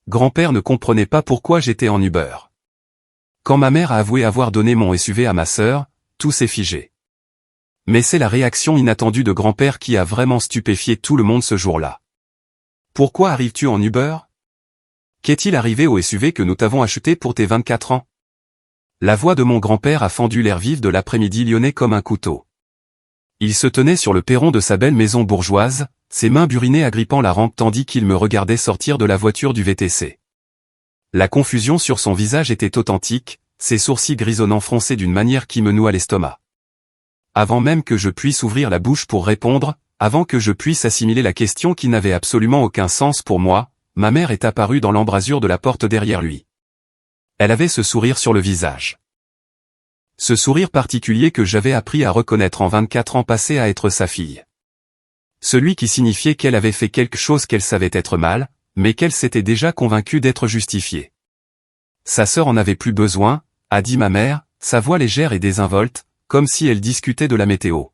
grand-père ne comprenait pas pourquoi j'étais en Uber. Quand ma mère a avoué avoir donné mon SUV à ma sœur, tout s'est figé. Mais c'est la réaction inattendue de grand-père qui a vraiment stupéfié tout le monde ce jour-là. Pourquoi arrives-tu en Uber? Qu'est-il arrivé au SUV que nous t'avons acheté pour tes 24 ans? La voix de mon grand-père a fendu l'air vif de l'après-midi lyonnais comme un couteau. Il se tenait sur le perron de sa belle maison bourgeoise, ses mains burinées agrippant la rampe tandis qu'il me regardait sortir de la voiture du VTC. La confusion sur son visage était authentique, ses sourcils grisonnants fronçaient d'une manière qui me noua l'estomac. Avant même que je puisse ouvrir la bouche pour répondre, avant que je puisse assimiler la question qui n'avait absolument aucun sens pour moi, ma mère est apparue dans l'embrasure de la porte derrière lui. Elle avait ce sourire sur le visage. Ce sourire particulier que j'avais appris à reconnaître en 24 ans passés à être sa fille. Celui qui signifiait qu'elle avait fait quelque chose qu'elle savait être mal, mais qu'elle s'était déjà convaincue d'être justifiée. Sa sœur en avait plus besoin, a dit ma mère, sa voix légère et désinvolte, comme si elle discutait de la météo.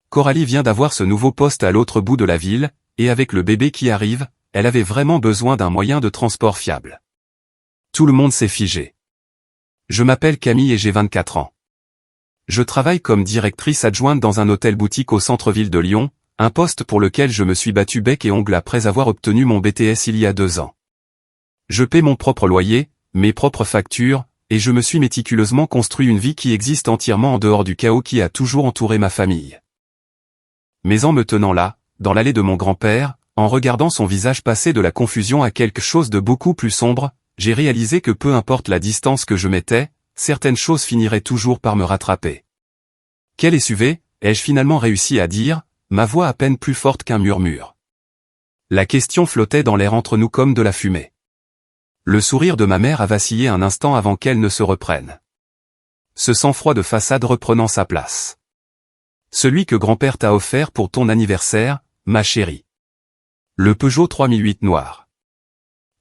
Coralie vient d'avoir ce nouveau poste à l'autre bout de la ville, et avec le bébé qui arrive, elle avait vraiment besoin d'un moyen de transport fiable. Tout le monde s'est figé. Je m'appelle Camille et j'ai 24 ans. Je travaille comme directrice adjointe dans un hôtel-boutique au centre-ville de Lyon, un poste pour lequel je me suis battu bec et ongle après avoir obtenu mon BTS il y a 2 ans. Je paie mon propre loyer, mes propres factures, et je me suis méticuleusement construit une vie qui existe entièrement en dehors du chaos qui a toujours entouré ma famille. Mais en me tenant là, dans l'allée de mon grand-père, en regardant son visage passer de la confusion à quelque chose de beaucoup plus sombre, j'ai réalisé que peu importe la distance que je mettais, certaines choses finiraient toujours par me rattraper. Quel SUV, ai-je finalement réussi à dire, ma voix à peine plus forte qu'un murmure. La question flottait dans l'air entre nous comme de la fumée. Le sourire de ma mère a vacillé un instant avant qu'elle ne se reprenne. Ce sang-froid de façade reprenant sa place. Celui que grand-père t'a offert pour ton anniversaire, ma chérie. Le Peugeot 3008 noir.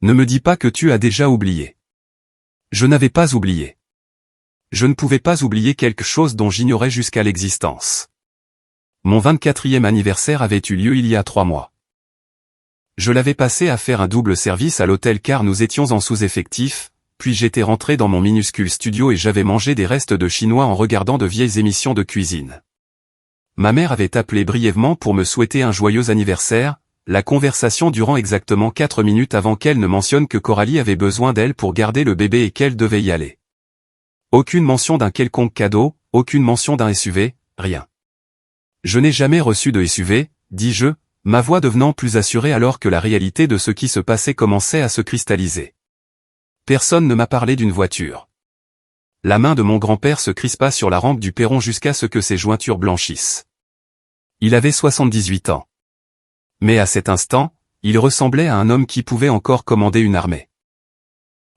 Ne me dis pas que tu as déjà oublié. Je n'avais pas oublié. Je ne pouvais pas oublier quelque chose dont j'ignorais jusqu'à l'existence. Mon 24e anniversaire avait eu lieu il y a 3 mois. Je l'avais passé à faire un double service à l'hôtel car nous étions en sous-effectif, puis j'étais rentré dans mon minuscule studio et j'avais mangé des restes de chinois en regardant de vieilles émissions de cuisine. Ma mère avait appelé brièvement pour me souhaiter un joyeux anniversaire, la conversation durant exactement 4 minutes avant qu'elle ne mentionne que Coralie avait besoin d'elle pour garder le bébé et qu'elle devait y aller. Aucune mention d'un quelconque cadeau, aucune mention d'un SUV, rien. Je n'ai jamais reçu de SUV, dis-je, ma voix devenant plus assurée alors que la réalité de ce qui se passait commençait à se cristalliser. Personne ne m'a parlé d'une voiture. La main de mon grand-père se crispa sur la rampe du perron jusqu'à ce que ses jointures blanchissent. Il avait 78 ans. Mais à cet instant, il ressemblait à un homme qui pouvait encore commander une armée.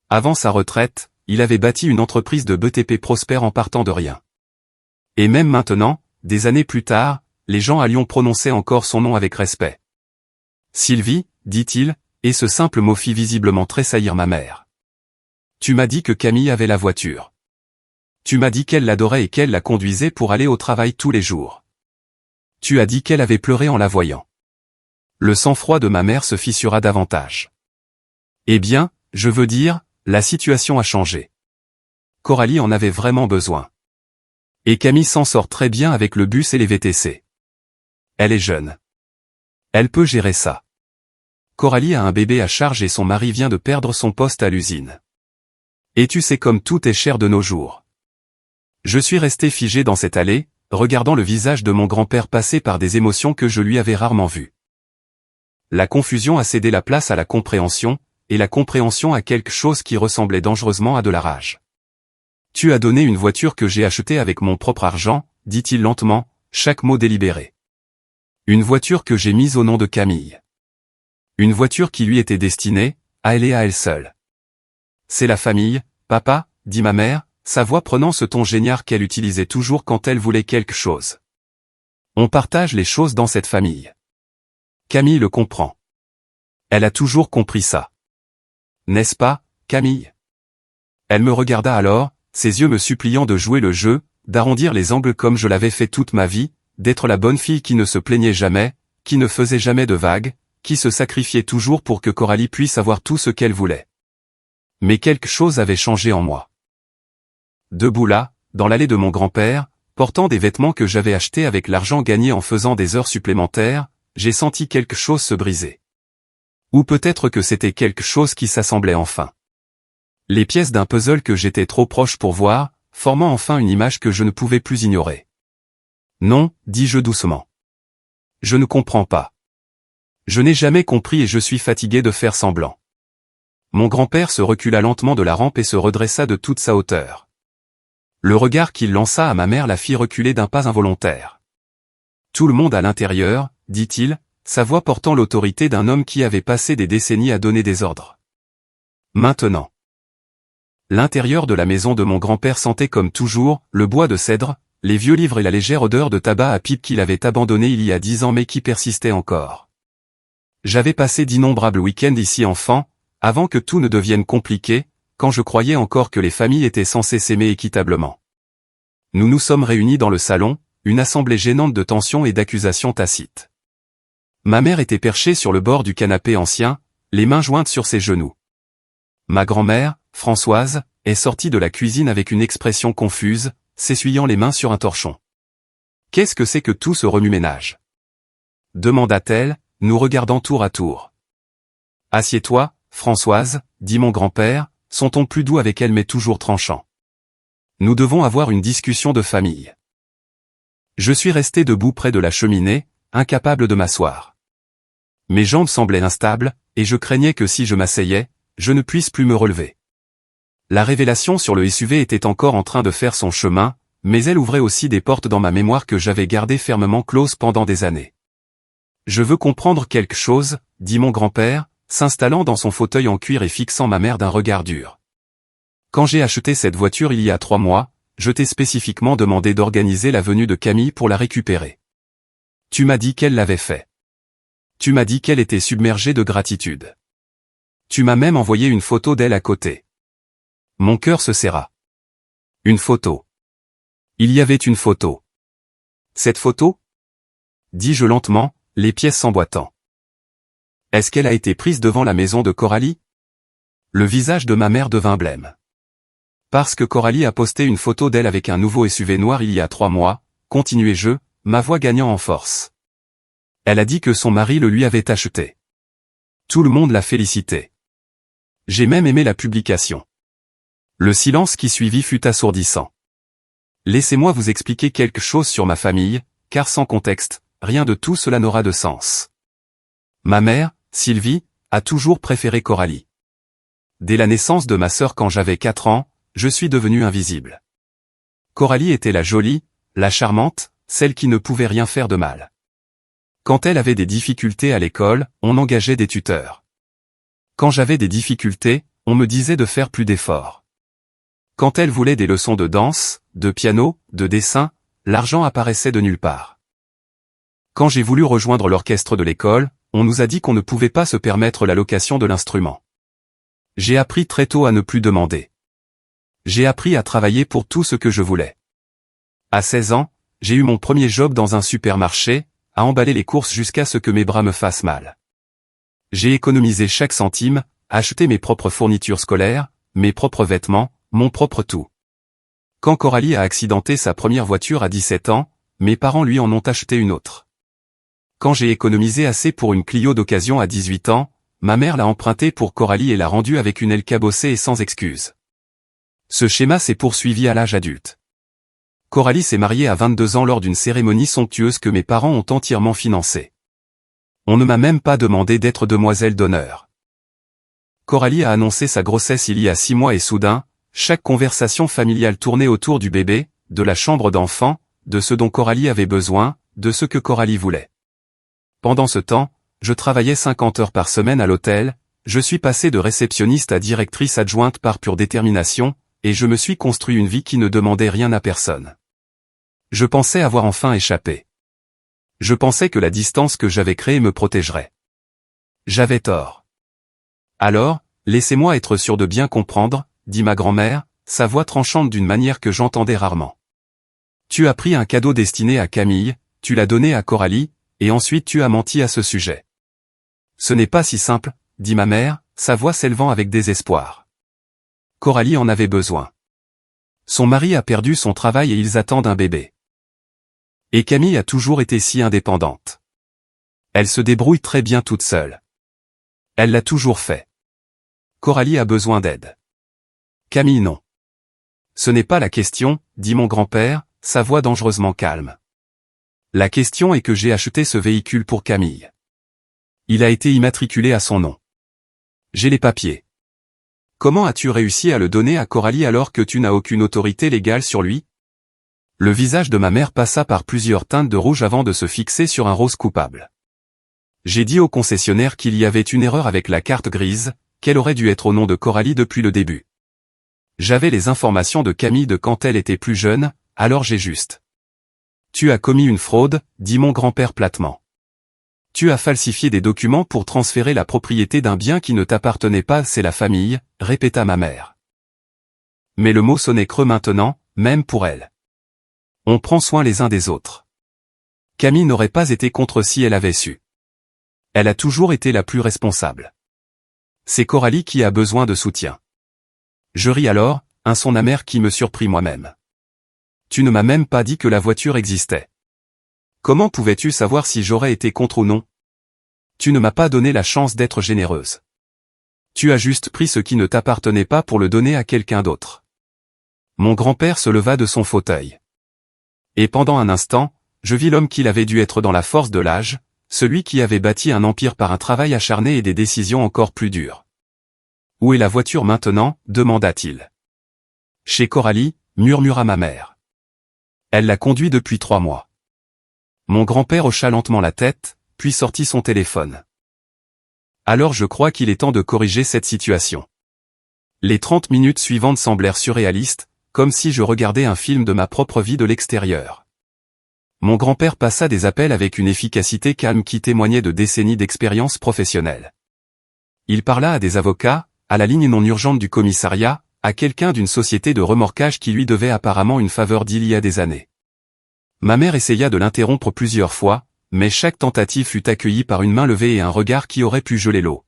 Avant sa retraite, il avait bâti une entreprise de BTP prospère en partant de rien. Et même maintenant, des années plus tard, les gens à Lyon prononçaient encore son nom avec respect. Sylvie, dit-il, et ce simple mot fit visiblement tressaillir ma mère. Tu m'as dit que Camille avait la voiture. Tu m'as dit qu'elle l'adorait et qu'elle la conduisait pour aller au travail tous les jours. Tu as dit qu'elle avait pleuré en la voyant. Le sang-froid de ma mère se fissura davantage. Eh bien, je veux dire, la situation a changé. Coralie en avait vraiment besoin. Et Camille s'en sort très bien avec le bus et les VTC. Elle est jeune. Elle peut gérer ça. Coralie a un bébé à charge et son mari vient de perdre son poste à l'usine. Et tu sais comme tout est cher de nos jours. Je suis resté figé dans cette allée, regardant le visage de mon grand-père passer par des émotions que je lui avais rarement vues. La confusion a cédé la place à la compréhension, et la compréhension à quelque chose qui ressemblait dangereusement à de la rage. Tu as donné une voiture que j'ai achetée avec mon propre argent, dit-il lentement, chaque mot délibéré. Une voiture que j'ai mise au nom de Camille. Une voiture qui lui était destinée, à elle et à elle seule. C'est la famille, papa, dit ma mère, sa voix prenant ce ton génial qu'elle utilisait toujours quand elle voulait quelque chose. On partage les choses dans cette famille. Camille le comprend. Elle a toujours compris ça. N'est-ce pas, Camille? Elle me regarda alors, ses yeux me suppliant de jouer le jeu, d'arrondir les angles comme je l'avais fait toute ma vie, d'être la bonne fille qui ne se plaignait jamais, qui ne faisait jamais de vagues, qui se sacrifiait toujours pour que Coralie puisse avoir tout ce qu'elle voulait. Mais quelque chose avait changé en moi. Debout là, dans l'allée de mon grand-père, portant des vêtements que j'avais achetés avec l'argent gagné en faisant des heures supplémentaires, j'ai senti quelque chose se briser. Ou peut-être que c'était quelque chose qui s'assemblait enfin. Les pièces d'un puzzle que j'étais trop proche pour voir, formant enfin une image que je ne pouvais plus ignorer. Non, dis-je doucement. Je ne comprends pas. Je n'ai jamais compris et je suis fatigué de faire semblant. Mon grand-père se recula lentement de la rampe et se redressa de toute sa hauteur. Le regard qu'il lança à ma mère la fit reculer d'un pas involontaire. Tout le monde à l'intérieur, dit-il, sa voix portant l'autorité d'un homme qui avait passé des décennies à donner des ordres. Maintenant. L'intérieur de la maison de mon grand-père sentait comme toujours, le bois de cèdre, les vieux livres et la légère odeur de tabac à pipe qu'il avait abandonné il y a 10 ans mais qui persistait encore. J'avais passé d'innombrables week-ends ici enfant, avant que tout ne devienne compliqué, quand je croyais encore que les familles étaient censées s'aimer équitablement. Nous nous sommes réunis dans le salon, une assemblée gênante de tensions et d'accusations tacites. Ma mère était perchée sur le bord du canapé ancien, les mains jointes sur ses genoux. Ma grand-mère, Françoise, est sortie de la cuisine avec une expression confuse, s'essuyant les mains sur un torchon. « Qu'est-ce que c'est que tout ce remue-ménage » demanda-t-elle, nous regardant tour à tour. « Assieds-toi, Françoise, dit mon grand-père, son ton plus doux avec elle mais toujours tranchant. Nous devons avoir une discussion de famille. » Je suis resté debout près de la cheminée, incapable de m'asseoir. Mes jambes semblaient instables, et je craignais que si je m'asseyais, je ne puisse plus me relever. La révélation sur le SUV était encore en train de faire son chemin, mais elle ouvrait aussi des portes dans ma mémoire que j'avais gardées fermement closes pendant des années. « Je veux comprendre quelque chose, dit mon grand-père, s'installant dans son fauteuil en cuir et fixant ma mère d'un regard dur. Quand j'ai acheté cette voiture il y a 3 mois, je t'ai spécifiquement demandé d'organiser la venue de Camille pour la récupérer. Tu m'as dit qu'elle l'avait fait. Tu m'as dit qu'elle était submergée de gratitude. Tu m'as même envoyé une photo d'elle à côté. Mon cœur se serra. Une photo. Il y avait une photo. Cette photo ? Dis-je lentement, les pièces s'emboîtant. Est-ce qu'elle a été prise devant la maison de Coralie ? Le visage de ma mère devint blême. Parce que Coralie a posté une photo d'elle avec un nouveau SUV noir il y a 3 mois, continuai-je, ma voix gagnant en force. Elle a dit que son mari le lui avait acheté. Tout le monde l'a félicité. J'ai même aimé la publication. Le silence qui suivit fut assourdissant. Laissez-moi vous expliquer quelque chose sur ma famille, car sans contexte, rien de tout cela n'aura de sens. Ma mère, Sylvie, a toujours préféré Coralie. Dès la naissance de ma sœur quand j'avais 4 ans, je suis devenu invisible. Coralie était la jolie, la charmante, celle qui ne pouvait rien faire de mal. Quand elle avait des difficultés à l'école, on engageait des tuteurs. Quand j'avais des difficultés, on me disait de faire plus d'efforts. Quand elle voulait des leçons de danse, de piano, de dessin, l'argent apparaissait de nulle part. Quand j'ai voulu rejoindre l'orchestre de l'école, on nous a dit qu'on ne pouvait pas se permettre la location de l'instrument. J'ai appris très tôt à ne plus demander. J'ai appris à travailler pour tout ce que je voulais. À 16 ans, j'ai eu mon premier job dans un supermarché, à emballer les courses jusqu'à ce que mes bras me fassent mal. J'ai économisé chaque centime, acheté mes propres fournitures scolaires, mes propres vêtements, mon propre tout. Quand Coralie a accidenté sa première voiture à 17 ans, mes parents lui en ont acheté une autre. Quand j'ai économisé assez pour une Clio d'occasion à 18 ans, ma mère l'a empruntée pour Coralie et l'a rendue avec une aile cabossée et sans excuse. Ce schéma s'est poursuivi à l'âge adulte. Coralie s'est mariée à 22 ans lors d'une cérémonie somptueuse que mes parents ont entièrement financée. On ne m'a même pas demandé d'être demoiselle d'honneur. Coralie a annoncé sa grossesse il y a 6 mois et soudain, chaque conversation familiale tournait autour du bébé, de la chambre d'enfant, de ce dont Coralie avait besoin, de ce que Coralie voulait. Pendant ce temps, je travaillais 50 heures par semaine à l'hôtel, je suis passé de réceptionniste à directrice adjointe par pure détermination, et je me suis construit une vie qui ne demandait rien à personne. Je pensais avoir enfin échappé. Je pensais que la distance que j'avais créée me protégerait. J'avais tort. Alors, laissez-moi être sûr de bien comprendre, dit ma grand-mère, sa voix tranchante d'une manière que j'entendais rarement. Tu as pris un cadeau destiné à Camille, tu l'as donné à Coralie, et ensuite tu as menti à ce sujet. Ce n'est pas si simple, dit ma mère, sa voix s'élevant avec désespoir. Coralie en avait besoin. Son mari a perdu son travail et ils attendent un bébé. Et Camille a toujours été si indépendante. Elle se débrouille très bien toute seule. Elle l'a toujours fait. Coralie a besoin d'aide. Camille non. Ce n'est pas la question, dit mon grand-père, sa voix dangereusement calme. La question est que j'ai acheté ce véhicule pour Camille. Il a été immatriculé à son nom. J'ai les papiers. Comment as-tu réussi à le donner à Coralie alors que tu n'as aucune autorité légale sur lui? Le visage de ma mère passa par plusieurs teintes de rouge avant de se fixer sur un rose coupable. J'ai dit au concessionnaire qu'il y avait une erreur avec la carte grise, qu'elle aurait dû être au nom de Coralie depuis le début. J'avais les informations de Camille de quand elle était plus jeune, alors j'ai juste. Tu as commis une fraude, dit mon grand-père platement. Tu as falsifié des documents pour transférer la propriété d'un bien qui ne t'appartenait pas, c'est la famille, répéta ma mère. Mais le mot sonnait creux maintenant, même pour elle. On prend soin les uns des autres. Camille n'aurait pas été contre si elle avait su. Elle a toujours été la plus responsable. C'est Coralie qui a besoin de soutien. Je ris alors, un son amer qui me surprit moi-même. Tu ne m'as même pas dit que la voiture existait. Comment pouvais-tu savoir si j'aurais été contre ou non? Tu ne m'as pas donné la chance d'être généreuse. Tu as juste pris ce qui ne t'appartenait pas pour le donner à quelqu'un d'autre. Mon grand-père se leva de son fauteuil. Et pendant un instant, je vis l'homme qu'il avait dû être dans la force de l'âge, celui qui avait bâti un empire par un travail acharné et des décisions encore plus dures. Où est la voiture maintenant? Demanda-t-il. Chez Coralie, murmura ma mère. Elle l'a conduit depuis 3 mois. Mon grand-père hocha lentement la tête, puis sortit son téléphone. Alors je crois qu'il est temps de corriger cette situation. Les 30 minutes suivantes semblèrent surréalistes, comme si je regardais un film de ma propre vie de l'extérieur. Mon grand-père passa des appels avec une efficacité calme qui témoignait de décennies d'expérience professionnelle. Il parla à des avocats, à la ligne non urgente du commissariat, à quelqu'un d'une société de remorquage qui lui devait apparemment une faveur d'il y a des années. Ma mère essaya de l'interrompre plusieurs fois, mais chaque tentative fut accueillie par une main levée et un regard qui aurait pu geler l'eau.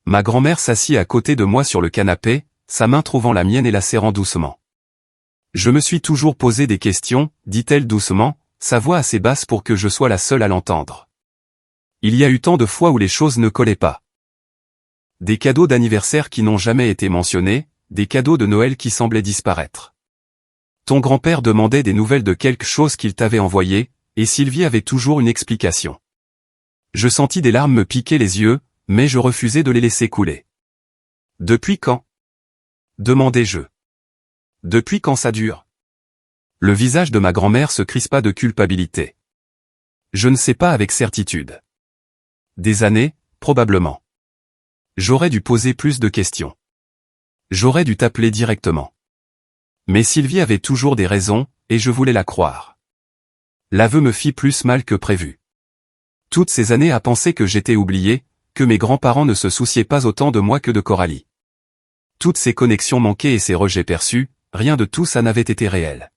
Ma grand-mère s'assit à côté de moi sur le canapé, sa main trouvant la mienne et la serrant doucement. Je me suis toujours posé des questions, dit-elle doucement, sa voix assez basse pour que je sois la seule à l'entendre. Il y a eu tant de fois où les choses ne collaient pas. Des cadeaux d'anniversaire qui n'ont jamais été mentionnés, des cadeaux de Noël qui semblaient disparaître. Ton grand-père demandait des nouvelles de quelque chose qu'il t'avait envoyé, et Sylvie avait toujours une explication. Je sentis des larmes me piquer les yeux, mais je refusais de les laisser couler. Depuis quand? Demandai-je. Depuis quand ça dure? Le visage de ma grand-mère se crispa de culpabilité. Je ne sais pas avec certitude. Des années, probablement. J'aurais dû poser plus de questions. J'aurais dû t'appeler directement. Mais Sylvie avait toujours des raisons, et je voulais la croire. L'aveu me fit plus mal que prévu. Toutes ces années à penser que j'étais oublié, que mes grands-parents ne se souciaient pas autant de moi que de Coralie. Toutes ces connexions manquées et ces rejets perçus, rien de tout ça n'avait été réel.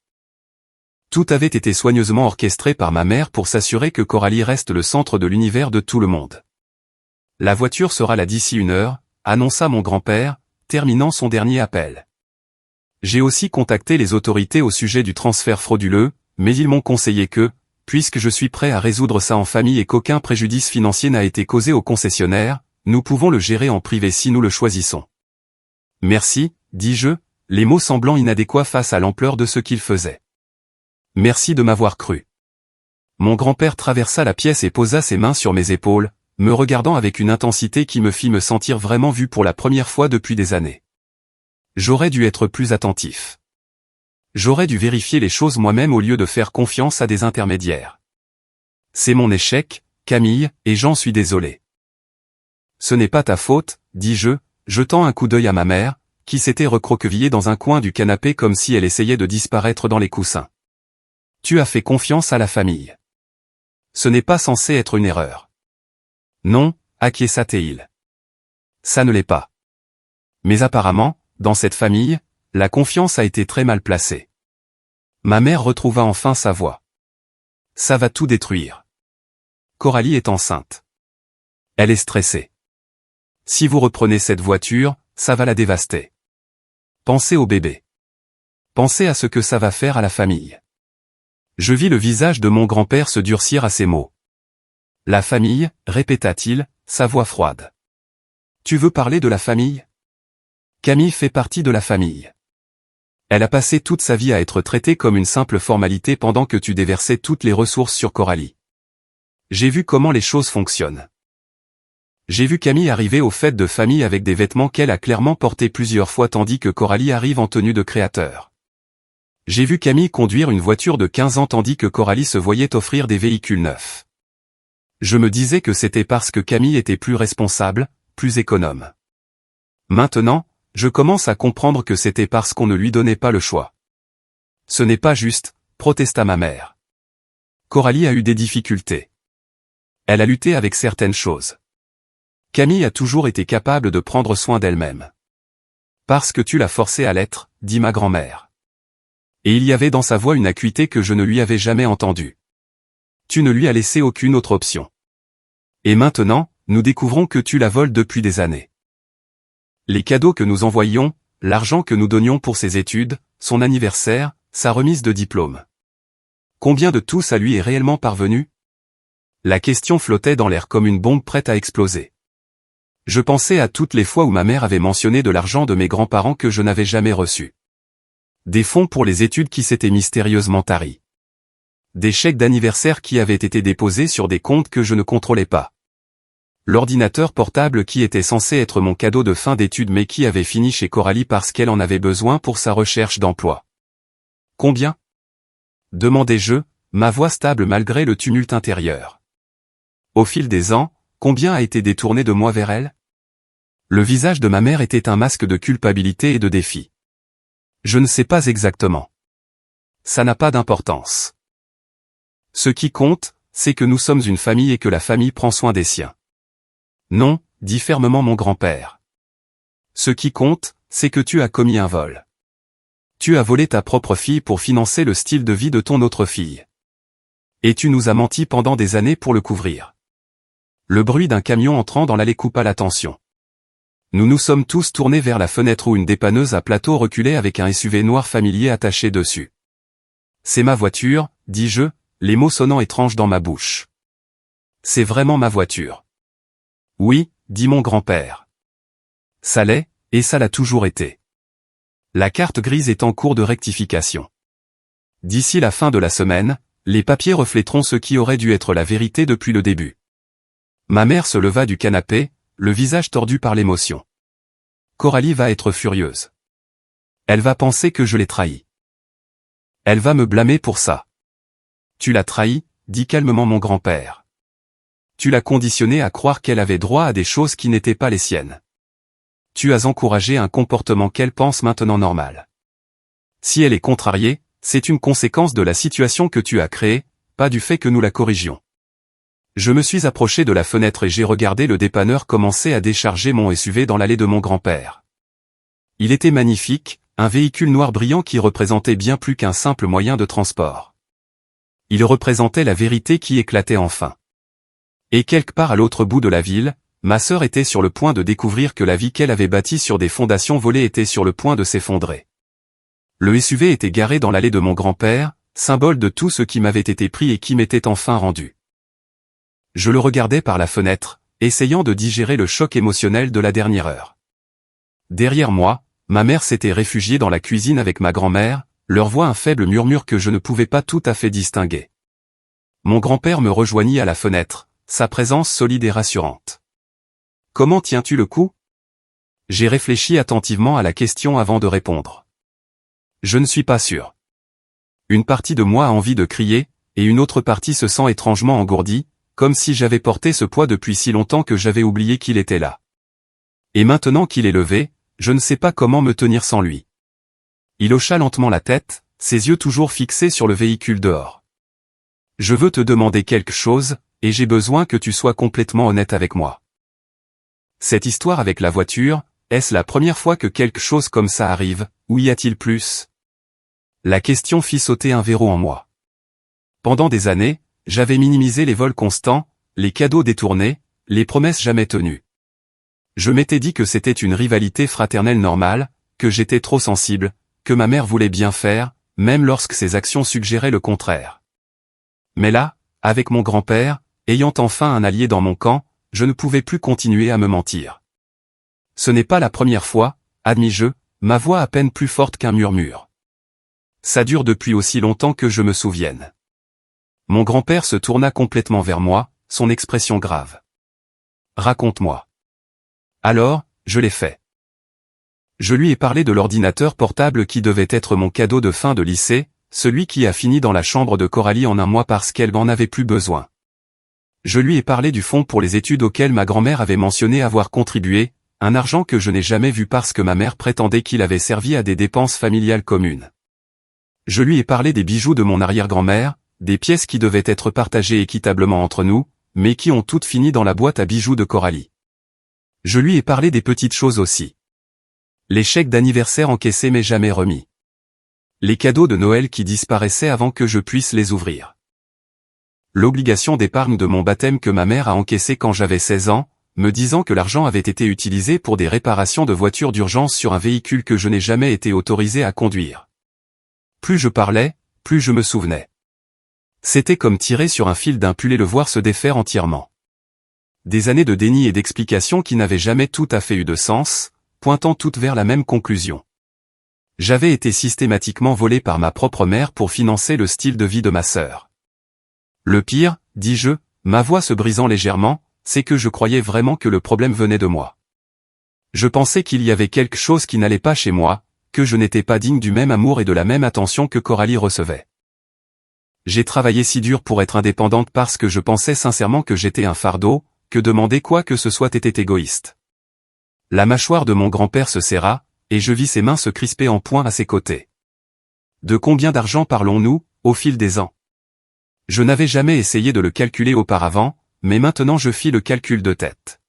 Tout avait été soigneusement orchestré par ma mère pour s'assurer que Coralie reste le centre de l'univers de tout le monde. La voiture sera là d'ici 1 heure, annonça mon grand-père, terminant son dernier appel. J'ai aussi contacté les autorités au sujet du transfert frauduleux, mais ils m'ont conseillé que, puisque je suis prêt à résoudre ça en famille et qu'aucun préjudice financier n'a été causé au concessionnaire, nous pouvons le gérer en privé si nous le choisissons. Merci, dis-je, les mots semblant inadéquats face à l'ampleur de ce qu'il faisait. Merci de m'avoir cru. Mon grand-père traversa la pièce et posa ses mains sur mes épaules, me regardant avec une intensité qui me fit me sentir vraiment vu pour la première fois depuis des années. J'aurais dû être plus attentif. J'aurais dû vérifier les choses moi-même au lieu de faire confiance à des intermédiaires. C'est mon échec, Camille, et j'en suis désolé. Ce n'est pas ta faute, dis-je, jetant un coup d'œil à ma mère, qui s'était recroquevillée dans un coin du canapé comme si elle essayait de disparaître dans les coussins. Tu as fait confiance à la famille. Ce n'est pas censé être une erreur. Non, acquiesça-t-il. Ça ne l'est pas. Mais apparemment, dans cette famille, la confiance a été très mal placée. Ma mère retrouva enfin sa voix. Ça va tout détruire. Coralie est enceinte. Elle est stressée. Si vous reprenez cette voiture, ça va la dévaster. Pensez au bébé. Pensez à ce que ça va faire à la famille. Je vis le visage de mon grand-père se durcir à ces mots. La famille, répéta-t-il, sa voix froide. Tu veux parler de la famille? Camille fait partie de la famille. Elle a passé toute sa vie à être traitée comme une simple formalité pendant que tu déversais toutes les ressources sur Coralie. J'ai vu comment les choses fonctionnent. J'ai vu Camille arriver aux fêtes de famille avec des vêtements qu'elle a clairement portés plusieurs fois tandis que Coralie arrive en tenue de créateur. J'ai vu Camille conduire une voiture de 15 ans tandis que Coralie se voyait offrir des véhicules neufs. Je me disais que c'était parce que Camille était plus responsable, plus économe. Maintenant, je commence à comprendre que c'était parce qu'on ne lui donnait pas le choix. Ce n'est pas juste, protesta ma mère. Coralie a eu des difficultés. Elle a lutté avec certaines choses. Camille a toujours été capable de prendre soin d'elle-même. Parce que tu l'as forcée à l'être, dit ma grand-mère. Et il y avait dans sa voix une acuité que je ne lui avais jamais entendue. Tu ne lui as laissé aucune autre option. Et maintenant, nous découvrons que tu la voles depuis des années. Les cadeaux que nous envoyions, l'argent que nous donnions pour ses études, son anniversaire, sa remise de diplôme. Combien de tout ça lui est réellement parvenu? La question flottait dans l'air comme une bombe prête à exploser. Je pensais à toutes les fois où ma mère avait mentionné de l'argent de mes grands-parents que je n'avais jamais reçu. Des fonds pour les études qui s'étaient mystérieusement taris. Des chèques d'anniversaire qui avaient été déposés sur des comptes que je ne contrôlais pas. L'ordinateur portable qui était censé être mon cadeau de fin d'études mais qui avait fini chez Coralie parce qu'elle en avait besoin pour sa recherche d'emploi. Combien? Demandai-je, ma voix stable malgré le tumulte intérieur. Au fil des ans, combien a été détourné de moi vers elle? Le visage de ma mère était un masque de culpabilité et de défi. Je ne sais pas exactement. Ça n'a pas d'importance. Ce qui compte, c'est que nous sommes une famille et que la famille prend soin des siens. Non, dit fermement mon grand-père. Ce qui compte, c'est que tu as commis un vol. Tu as volé ta propre fille pour financer le style de vie de ton autre fille. Et tu nous as menti pendant des années pour le couvrir. Le bruit d'un camion entrant dans l'allée coupa l'attention. Nous nous sommes tous tournés vers la fenêtre où une dépanneuse à plateau reculait avec un SUV noir familier attaché dessus. C'est ma voiture, dis-je, les mots sonnant étranges dans ma bouche. C'est vraiment ma voiture. Oui, dit mon grand-père. Ça l'est, et ça l'a toujours été. La carte grise est en cours de rectification. D'ici la fin de la semaine, les papiers refléteront ce qui aurait dû être la vérité depuis le début. Ma mère se leva du canapé, le visage tordu par l'émotion. Coralie va être furieuse. Elle va penser que je l'ai trahie. Elle va me blâmer pour ça. Tu l'as trahie, dit calmement mon grand-père. Tu l'as conditionnée à croire qu'elle avait droit à des choses qui n'étaient pas les siennes. Tu as encouragé un comportement qu'elle pense maintenant normal. Si elle est contrariée, c'est une conséquence de la situation que tu as créée, pas du fait que nous la corrigions. Je me suis approché de la fenêtre et j'ai regardé le dépanneur commencer à décharger mon SUV dans l'allée de mon grand-père. Il était magnifique, un véhicule noir brillant qui représentait bien plus qu'un simple moyen de transport. Il représentait la vérité qui éclatait enfin. Et quelque part à l'autre bout de la ville, ma sœur était sur le point de découvrir que la vie qu'elle avait bâtie sur des fondations volées était sur le point de s'effondrer. Le SUV était garé dans l'allée de mon grand-père, symbole de tout ce qui m'avait été pris et qui m'était enfin rendu. Je le regardais par la fenêtre, essayant de digérer le choc émotionnel de la dernière heure. Derrière moi, ma mère s'était réfugiée dans la cuisine avec ma grand-mère, leur voix un faible murmure que je ne pouvais pas tout à fait distinguer. Mon grand-père me rejoignit à la fenêtre, sa présence solide et rassurante. « Comment tiens-tu le coup ?» J'ai réfléchi attentivement à la question avant de répondre. Je ne suis pas sûr. Une partie de moi a envie de crier, et une autre partie se sent étrangement engourdie, comme si j'avais porté ce poids depuis si longtemps que j'avais oublié qu'il était là. Et maintenant qu'il est levé, je ne sais pas comment me tenir sans lui. Il hocha lentement la tête, ses yeux toujours fixés sur le véhicule dehors. Je veux te demander quelque chose, et j'ai besoin que tu sois complètement honnête avec moi. Cette histoire avec la voiture, est-ce la première fois que quelque chose comme ça arrive, ou y a-t-il plus? La question fit sauter un verrou en moi. Pendant des années, j'avais minimisé les vols constants, les cadeaux détournés, les promesses jamais tenues. Je m'étais dit que c'était une rivalité fraternelle normale, que j'étais trop sensible, que ma mère voulait bien faire, même lorsque ses actions suggéraient le contraire. Mais là, avec mon grand-père, ayant enfin un allié dans mon camp, je ne pouvais plus continuer à me mentir. Ce n'est pas la première fois, admis-je, ma voix à peine plus forte qu'un murmure. Ça dure depuis aussi longtemps que je me souvienne. Mon grand-père se tourna complètement vers moi, son expression grave. Raconte-moi. Alors, je l'ai fait. Je lui ai parlé de l'ordinateur portable qui devait être mon cadeau de fin de lycée, celui qui a fini dans la chambre de Coralie en un mois parce qu'elle n'en avait plus besoin. Je lui ai parlé du fonds pour les études auquel ma grand-mère avait mentionné avoir contribué, un argent que je n'ai jamais vu parce que ma mère prétendait qu'il avait servi à des dépenses familiales communes. Je lui ai parlé des bijoux de mon arrière-grand-mère, des pièces qui devaient être partagées équitablement entre nous, mais qui ont toutes fini dans la boîte à bijoux de Coralie. Je lui ai parlé des petites choses aussi. Les chèques d'anniversaire encaissés mais jamais remis. Les cadeaux de Noël qui disparaissaient avant que je puisse les ouvrir. L'obligation d'épargne de mon baptême que ma mère a encaissée quand j'avais 16 ans, me disant que l'argent avait été utilisé pour des réparations de voitures d'urgence sur un véhicule que je n'ai jamais été autorisé à conduire. Plus je parlais, plus je me souvenais. C'était comme tirer sur un fil d'un pull et le voir se défaire entièrement. Des années de déni et d'explications qui n'avaient jamais tout à fait eu de sens, pointant toutes vers la même conclusion. J'avais été systématiquement volé par ma propre mère pour financer le style de vie de ma sœur. Le pire, dis-je, ma voix se brisant légèrement, c'est que je croyais vraiment que le problème venait de moi. Je pensais qu'il y avait quelque chose qui n'allait pas chez moi, que je n'étais pas digne du même amour et de la même attention que Coralie recevait. J'ai travaillé si dur pour être indépendante parce que je pensais sincèrement que j'étais un fardeau, que demander quoi que ce soit était égoïste. La mâchoire de mon grand-père se serra, et je vis ses mains se crisper en poing à ses côtés. De combien d'argent parlons-nous, au fil des ans? Je n'avais jamais essayé de le calculer auparavant, mais maintenant je fis le calcul de tête.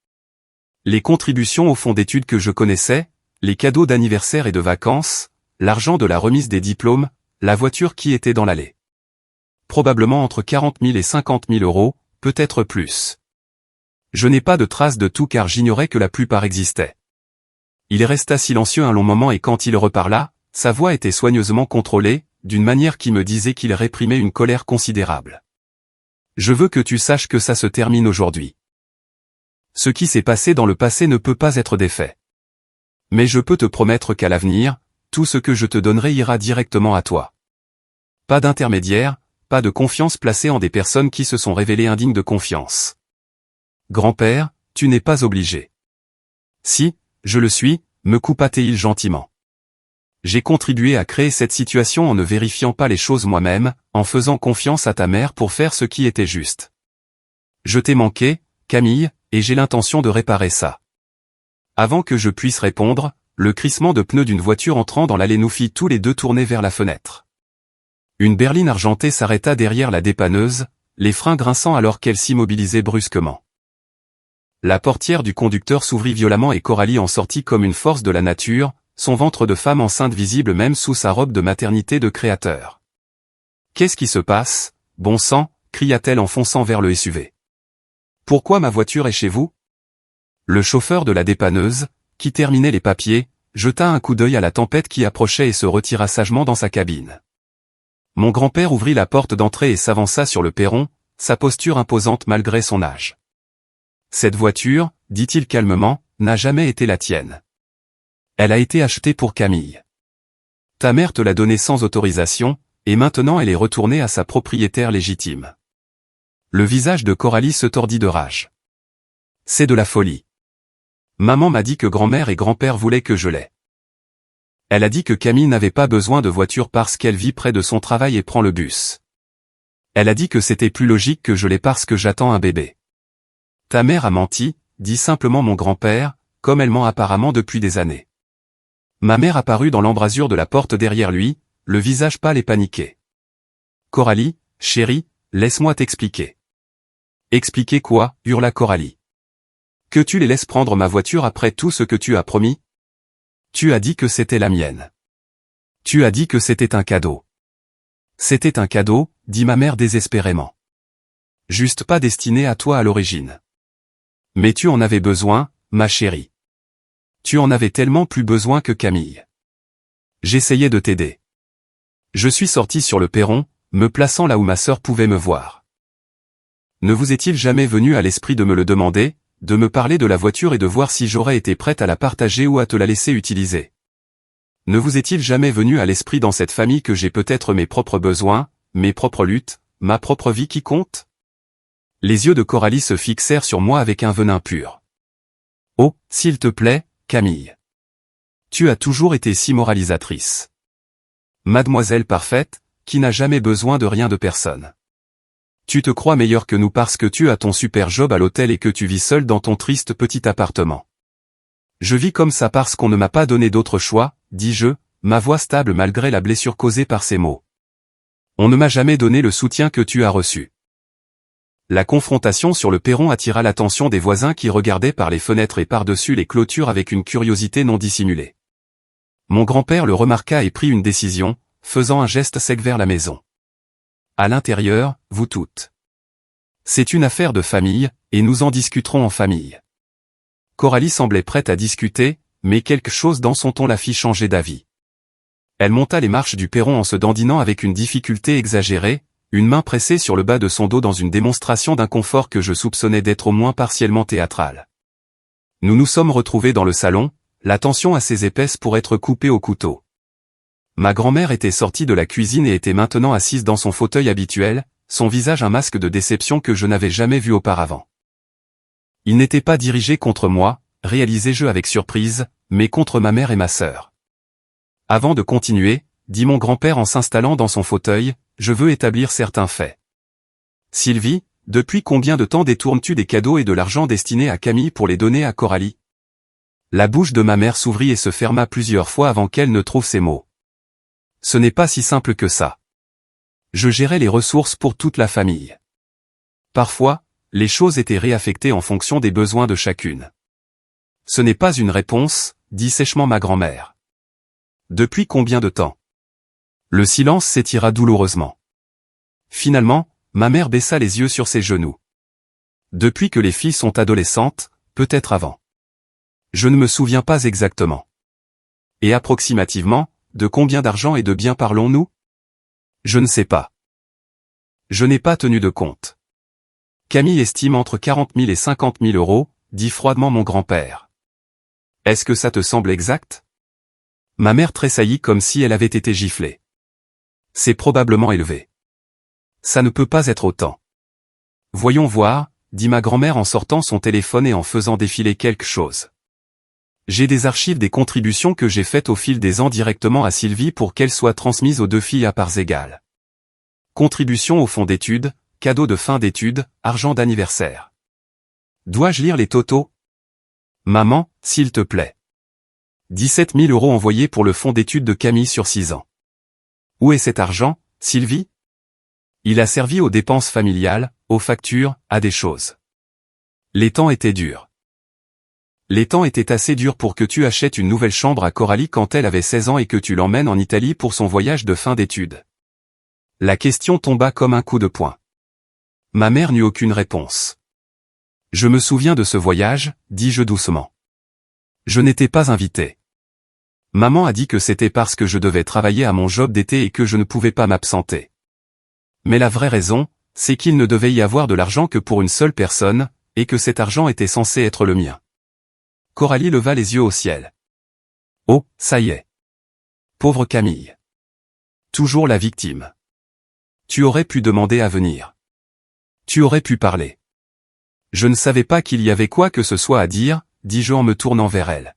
Les contributions au fonds d'études que je connaissais, les cadeaux d'anniversaire et de vacances, l'argent de la remise des diplômes, la voiture qui était dans l'allée. Probablement entre 40 000 et 50 000 euros, peut-être plus. Je n'ai pas de trace de tout car j'ignorais que la plupart existaient. Il resta silencieux un long moment et quand il reparla, sa voix était soigneusement contrôlée, d'une manière qui me disait qu'il réprimait une colère considérable. Je veux que tu saches que ça se termine aujourd'hui. Ce qui s'est passé dans le passé ne peut pas être défait. Mais je peux te promettre qu'à l'avenir, tout ce que je te donnerai ira directement à toi. Pas d'intermédiaire, pas de confiance placée en des personnes qui se sont révélées indignes de confiance. Grand-père, tu n'es pas obligé. Si, je le suis, me coupa-t-il gentiment. J'ai contribué à créer cette situation en ne vérifiant pas les choses moi-même, en faisant confiance à ta mère pour faire ce qui était juste. Je t'ai manqué, Camille, et j'ai l'intention de réparer ça. Avant que je puisse répondre, le crissement de pneus d'une voiture entrant dans l'allée nous fit tous les deux tourner vers la fenêtre. Une berline argentée s'arrêta derrière la dépanneuse, les freins grinçant alors qu'elle s'immobilisait brusquement. La portière du conducteur s'ouvrit violemment et Coralie en sortit comme une force de la nature, son ventre de femme enceinte visible même sous sa robe de maternité de créateur. « Qu'est-ce qui se passe, bon sang » cria-t-elle en fonçant vers le SUV. « Pourquoi ma voiture est chez vous ?» Le chauffeur de la dépanneuse, qui terminait les papiers, jeta un coup d'œil à la tempête qui approchait et se retira sagement dans sa cabine. Mon grand-père ouvrit la porte d'entrée et s'avança sur le perron, sa posture imposante malgré son âge. « Cette voiture, dit-il calmement, n'a jamais été la tienne. Elle a été achetée pour Camille. Ta mère te l'a donnée sans autorisation, et maintenant elle est retournée à sa propriétaire légitime. » Le visage de Coralie se tordit de rage. « C'est de la folie. Maman m'a dit que grand-mère et grand-père voulaient que je l'aie. Elle a dit que Camille n'avait pas besoin de voiture parce qu'elle vit près de son travail et prend le bus. Elle a dit que c'était plus logique que je l'aie parce que j'attends un bébé. Ta mère a menti, dit simplement mon grand-père, comme elle ment apparemment depuis des années. » Ma mère apparut dans l'embrasure de la porte derrière lui, le visage pâle et paniqué. « Coralie, chérie, laisse-moi t'expliquer. »« Expliquer quoi » hurla Coralie. « Que tu les laisses prendre ma voiture après tout ce que tu as promis ? Tu as dit que c'était la mienne. Tu as dit que c'était un cadeau. »« C'était un cadeau, » dit ma mère désespérément. « Juste pas destiné à toi à l'origine. Mais tu en avais besoin, ma chérie. Tu en avais tellement plus besoin que Camille. J'essayais de t'aider. Je suis sorti sur le perron, me plaçant là où ma sœur pouvait me voir. Ne vous est-il jamais venu à l'esprit de me le demander, de me parler de la voiture et de voir si j'aurais été prête à la partager ou à te la laisser utiliser? Ne vous est-il jamais venu à l'esprit dans cette famille que j'ai peut-être mes propres besoins, mes propres luttes, ma propre vie qui compte? Les yeux de Coralie se fixèrent sur moi avec un venin pur. Oh, s'il te plaît, Camille. Tu as toujours été si moralisatrice. Mademoiselle parfaite, qui n'a jamais besoin de rien de personne. Tu te crois meilleur que nous parce que tu as ton super job à l'hôtel et que tu vis seul dans ton triste petit appartement. Je vis comme ça parce qu'on ne m'a pas donné d'autre choix, dis-je, ma voix stable malgré la blessure causée par ces mots. On ne m'a jamais donné le soutien que tu as reçu. La confrontation sur le perron attira l'attention des voisins qui regardaient par les fenêtres et par-dessus les clôtures avec une curiosité non dissimulée. Mon grand-père le remarqua et prit une décision, faisant un geste sec vers la maison. À l'intérieur, vous toutes. C'est une affaire de famille, et nous en discuterons en famille. Coralie semblait prête à discuter, mais quelque chose dans son ton la fit changer d'avis. Elle monta les marches du perron en se dandinant avec une difficulté exagérée, une main pressée sur le bas de son dos dans une démonstration d'inconfort que je soupçonnais d'être au moins partiellement théâtrale. Nous nous sommes retrouvés dans le salon, la tension assez épaisse pour être coupée au couteau. Ma grand-mère était sortie de la cuisine et était maintenant assise dans son fauteuil habituel, son visage un masque de déception que je n'avais jamais vu auparavant. Il n'était pas dirigé contre moi, réalisai-je avec surprise, mais contre ma mère et ma sœur. Avant de continuer, dit mon grand-père en s'installant dans son fauteuil, je veux établir certains faits. Sylvie, depuis combien de temps détournes-tu des cadeaux et de l'argent destinés à Camille pour les donner à Coralie? La bouche de ma mère s'ouvrit et se ferma plusieurs fois avant qu'elle ne trouve ses mots. Ce n'est pas si simple que ça. Je gérais les ressources pour toute la famille. Parfois, les choses étaient réaffectées en fonction des besoins de chacune. Ce n'est pas une réponse, dit sèchement ma grand-mère. Depuis combien de temps? Le silence s'étira douloureusement. Finalement, ma mère baissa les yeux sur ses genoux. Depuis que les filles sont adolescentes, peut-être avant. Je ne me souviens pas exactement. Et approximativement, de combien d'argent et de biens parlons-nous? Je ne sais pas. Je n'ai pas tenu de compte. Camille estime entre 40 000 et 50 000 euros, dit froidement mon grand-père. Est-ce que ça te semble exact? Ma mère tressaillit comme si elle avait été giflée. C'est probablement élevé. Ça ne peut pas être autant. Voyons voir, dit ma grand-mère en sortant son téléphone et en faisant défiler quelque chose. J'ai des archives des contributions que j'ai faites au fil des ans directement à Sylvie pour qu'elles soient transmises aux deux filles à parts égales. Contributions au fonds d'études, cadeaux de fin d'études, argent d'anniversaire. Dois-je lire les totaux? Maman, s'il te plaît. 17 000 euros envoyés pour le fonds d'études de Camille sur 6 ans. Où est cet argent, Sylvie? Il a servi aux dépenses familiales, aux factures, à des choses. Les temps étaient durs. Les temps étaient assez durs pour que tu achètes une nouvelle chambre à Coralie quand elle avait 16 ans et que tu l'emmènes en Italie pour son voyage de fin d'études. La question tomba comme un coup de poing. Ma mère n'eut aucune réponse. Je me souviens de ce voyage, dis-je doucement. Je n'étais pas invité. Maman a dit que c'était parce que je devais travailler à mon job d'été et que je ne pouvais pas m'absenter. Mais la vraie raison, c'est qu'il ne devait y avoir de l'argent que pour une seule personne, et que cet argent était censé être le mien. Coralie leva les yeux au ciel. Oh, ça y est. Pauvre Camille. Toujours la victime. Tu aurais pu demander à venir. Tu aurais pu parler. Je ne savais pas qu'il y avait quoi que ce soit à dire, dis-je en me tournant vers elle.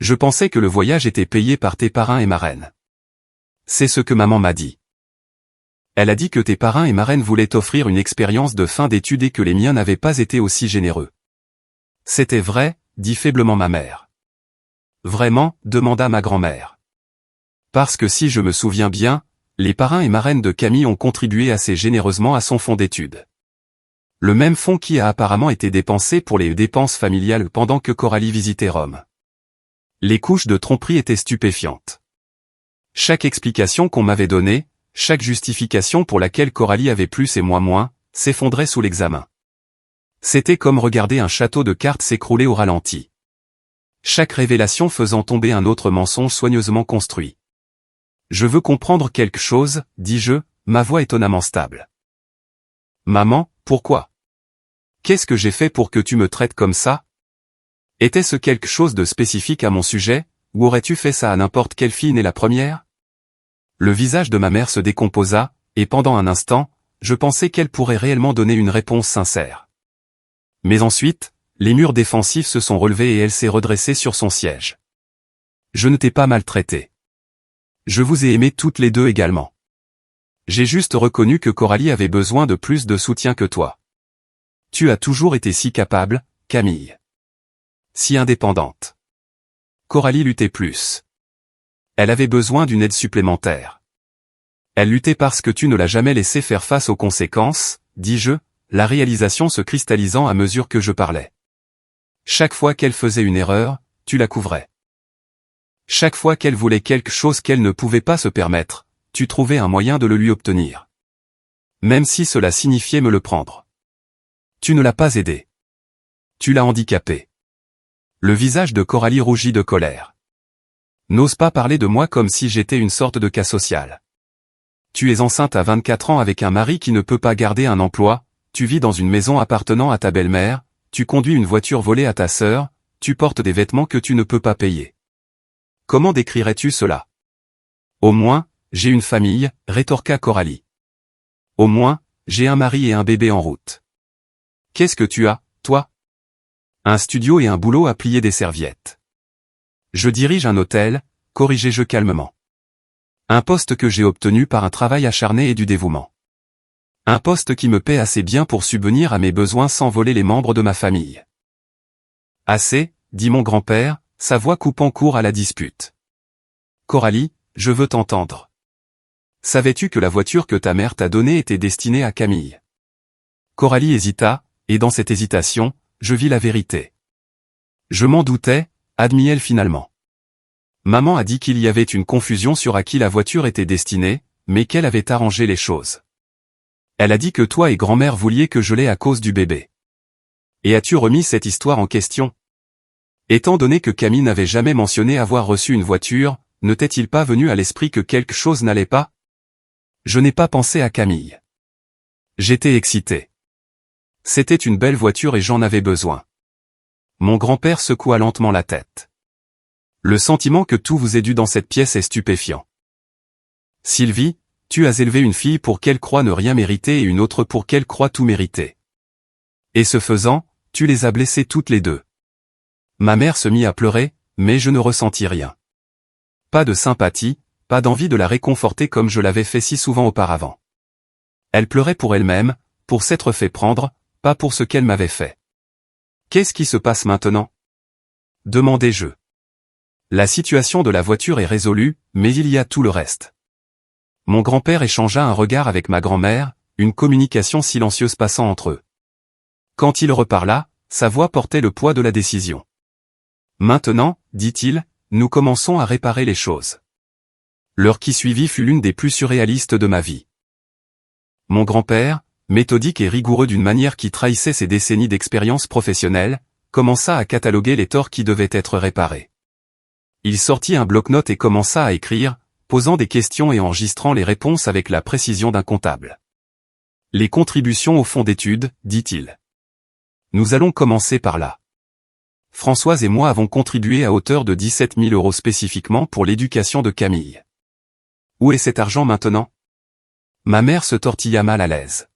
Je pensais que le voyage était payé par tes parrains et marraines. C'est ce que maman m'a dit. Elle a dit que tes parrains et marraines voulaient t'offrir une expérience de fin d'études et que les miens n'avaient pas été aussi généreux. C'était vrai, dit faiblement ma mère. Vraiment, demanda ma grand-mère. Parce que si je me souviens bien, les parrains et marraines de Camille ont contribué assez généreusement à son fonds d'études. Le même fonds qui a apparemment été dépensé pour les dépenses familiales pendant que Coralie visitait Rome. Les couches de tromperie étaient stupéfiantes. Chaque explication qu'on m'avait donnée, chaque justification pour laquelle Coralie avait plus et moi moins, s'effondrait sous l'examen. C'était comme regarder un château de cartes s'écrouler au ralenti. Chaque révélation faisant tomber un autre mensonge soigneusement construit. Je veux comprendre quelque chose, dis-je, ma voix étonnamment stable. Maman, pourquoi? Qu'est-ce que j'ai fait pour que tu me traites comme ça? Était-ce quelque chose de spécifique à mon sujet, ou aurais-tu fait ça à n'importe quelle fille née la première? Le visage de ma mère se décomposa, et pendant un instant, je pensais qu'elle pourrait réellement donner une réponse sincère. Mais ensuite, les murs défensifs se sont relevés et elle s'est redressée sur son siège. Je ne t'ai pas maltraité. Je vous ai aimés toutes les deux également. J'ai juste reconnu que Coralie avait besoin de plus de soutien que toi. Tu as toujours été si capable, Camille. Si indépendante. Coralie luttait plus. Elle avait besoin d'une aide supplémentaire. Elle luttait parce que tu ne l'as jamais laissé faire face aux conséquences, dis-je, la réalisation se cristallisant à mesure que je parlais. Chaque fois qu'elle faisait une erreur, tu la couvrais. Chaque fois qu'elle voulait quelque chose qu'elle ne pouvait pas se permettre, tu trouvais un moyen de le lui obtenir. Même si cela signifiait me le prendre. Tu ne l'as pas aidée. Tu l'as handicapée. Le visage de Coralie rougit de colère. N'ose pas parler de moi comme si j'étais une sorte de cas social. Tu es enceinte à 24 ans avec un mari qui ne peut pas garder un emploi, tu vis dans une maison appartenant à ta belle-mère, tu conduis une voiture volée à ta sœur, tu portes des vêtements que tu ne peux pas payer. Comment décrirais-tu cela? Au moins, j'ai une famille, rétorqua Coralie. Au moins, j'ai un mari et un bébé en route. Qu'est-ce que tu as, toi? Un studio et un boulot à plier des serviettes. Je dirige un hôtel, corrigeai-je calmement. Un poste que j'ai obtenu par un travail acharné et du dévouement. Un poste qui me paie assez bien pour subvenir à mes besoins sans voler les membres de ma famille. Assez, dit mon grand-père, sa voix coupant court à la dispute. Coralie, je veux t'entendre. Savais-tu que la voiture que ta mère t'a donnée était destinée à Camille? Coralie hésita, et dans cette hésitation, je vis la vérité. Je m'en doutais, admit-elle finalement. Maman a dit qu'il y avait une confusion sur à qui la voiture était destinée, mais qu'elle avait arrangé les choses. Elle a dit que toi et grand-mère vouliez que je l'aie à cause du bébé. Et as-tu remis cette histoire en question? Étant donné que Camille n'avait jamais mentionné avoir reçu une voiture, ne t'est-il pas venu à l'esprit que quelque chose n'allait pas? Je n'ai pas pensé à Camille. J'étais excité. C'était une belle voiture et j'en avais besoin. Mon grand-père secoua lentement la tête. Le sentiment que tout vous est dû dans cette pièce est stupéfiant. Sylvie, tu as élevé une fille pour qu'elle croie ne rien mériter et une autre pour qu'elle croie tout mériter. Et ce faisant, tu les as blessées toutes les deux. Ma mère se mit à pleurer, mais je ne ressentis rien. Pas de sympathie, pas d'envie de la réconforter comme je l'avais fait si souvent auparavant. Elle pleurait pour elle-même, pour s'être fait prendre, pas pour ce qu'elle m'avait fait. Qu'est-ce qui se passe maintenant? Demandai-je. La situation de la voiture est résolue, mais il y a tout le reste. Mon grand-père échangea un regard avec ma grand-mère, une communication silencieuse passant entre eux. Quand il reparla, sa voix portait le poids de la décision. Maintenant, dit-il, nous commençons à réparer les choses. L'heure qui suivit fut l'une des plus surréalistes de ma vie. Mon grand-père, méthodique et rigoureux d'une manière qui trahissait ses décennies d'expérience professionnelle, commença à cataloguer les torts qui devaient être réparés. Il sortit un bloc-notes et commença à écrire, posant des questions et enregistrant les réponses avec la précision d'un comptable. Les contributions au fonds d'études, dit-il. Nous allons commencer par là. Françoise et moi avons contribué à hauteur de 17 000 € spécifiquement pour l'éducation de Camille. Où est cet argent maintenant? Ma mère se tortilla mal à l'aise.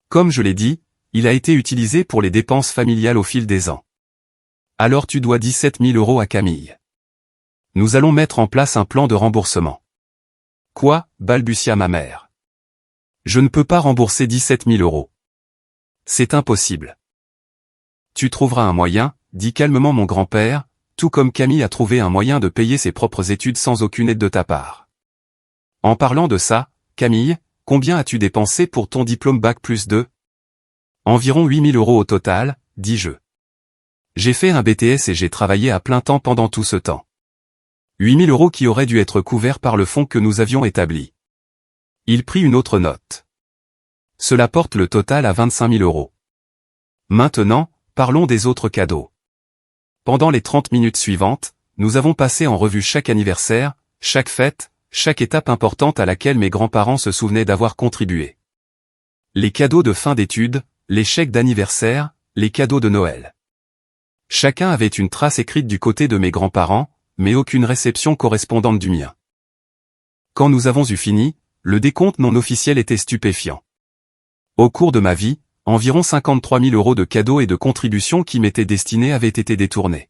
Comme je l'ai dit, il a été utilisé pour les dépenses familiales au fil des ans. Alors tu dois 17 000 € à Camille. Nous allons mettre en place un plan de remboursement. Quoi? Balbutia ma mère. Je ne peux pas rembourser 17 000 €. C'est impossible. Tu trouveras un moyen, dit calmement mon grand-père, tout comme Camille a trouvé un moyen de payer ses propres études sans aucune aide de ta part. En parlant de ça, Camille, combien as-tu dépensé pour ton diplôme Bac+2? Environ 8 000 € au total, dis-je. J'ai fait un BTS et j'ai travaillé à plein temps pendant tout ce temps. 8 000 € qui auraient dû être couverts par le fonds que nous avions établi. Il prit une autre note. Cela porte le total à 25 000 €. Maintenant, parlons des autres cadeaux. Pendant les 30 minutes suivantes, nous avons passé en revue chaque anniversaire, chaque fête, chaque étape importante à laquelle mes grands-parents se souvenaient d'avoir contribué. Les cadeaux de fin d'études, les chèques d'anniversaire, les cadeaux de Noël. Chacun avait une trace écrite du côté de mes grands-parents, mais aucune réception correspondante du mien. Quand nous avons eu fini, le décompte non officiel était stupéfiant. Au cours de ma vie, environ 53 000 € de cadeaux et de contributions qui m'étaient destinés avaient été détournés.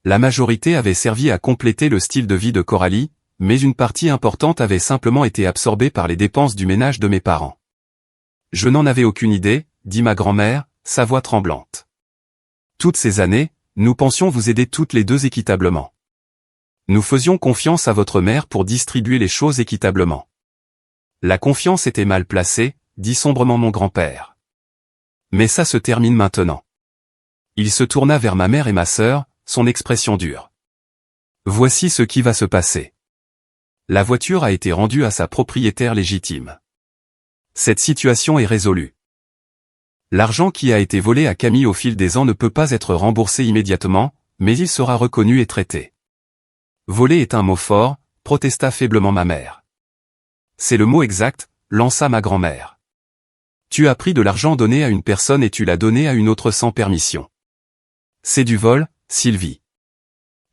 La majorité avait servi à compléter le style de vie de Coralie, mais une partie importante avait simplement été absorbée par les dépenses du ménage de mes parents. Je n'en avais aucune idée, dit ma grand-mère, sa voix tremblante. Toutes ces années, nous pensions vous aider toutes les deux équitablement. Nous faisions confiance à votre mère pour distribuer les choses équitablement. La confiance était mal placée, dit sombrement mon grand-père. Mais ça se termine maintenant. Il se tourna vers ma mère et ma sœur, son expression dure. Voici ce qui va se passer. La voiture a été rendue à sa propriétaire légitime. Cette situation est résolue. L'argent qui a été volé à Camille au fil des ans ne peut pas être remboursé immédiatement, mais il sera reconnu et traité. Voler est un mot fort, protesta faiblement ma mère. C'est le mot exact, lança ma grand-mère. Tu as pris de l'argent donné à une personne et tu l'as donné à une autre sans permission. C'est du vol, Sylvie.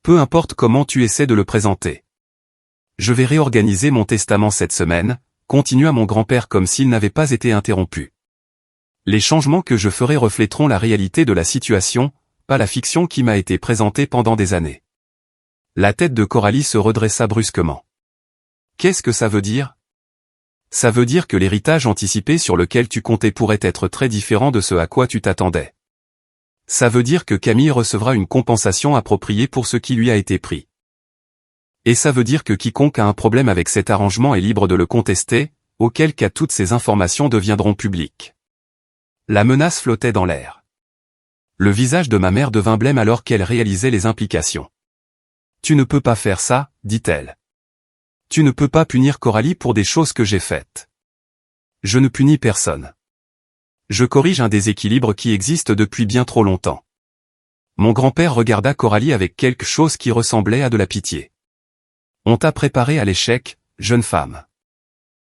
Peu importe comment tu essaies de le présenter. Je vais réorganiser mon testament cette semaine, continua mon grand-père comme s'il n'avait pas été interrompu. Les changements que je ferai reflèteront la réalité de la situation, pas la fiction qui m'a été présentée pendant des années. La tête de Coralie se redressa brusquement. Qu'est-ce que ça veut dire? Ça veut dire que l'héritage anticipé sur lequel tu comptais pourrait être très différent de ce à quoi tu t'attendais. Ça veut dire que Camille recevra une compensation appropriée pour ce qui lui a été pris. Et ça veut dire que quiconque a un problème avec cet arrangement est libre de le contester, auquel cas toutes ces informations deviendront publiques. La menace flottait dans l'air. Le visage de ma mère devint blême alors qu'elle réalisait les implications. Tu ne peux pas faire ça, dit-elle. Tu ne peux pas punir Coralie pour des choses que j'ai faites. Je ne punis personne. Je corrige un déséquilibre qui existe depuis bien trop longtemps. Mon grand-père regarda Coralie avec quelque chose qui ressemblait à de la pitié. On t'a préparé à l'échec, jeune femme.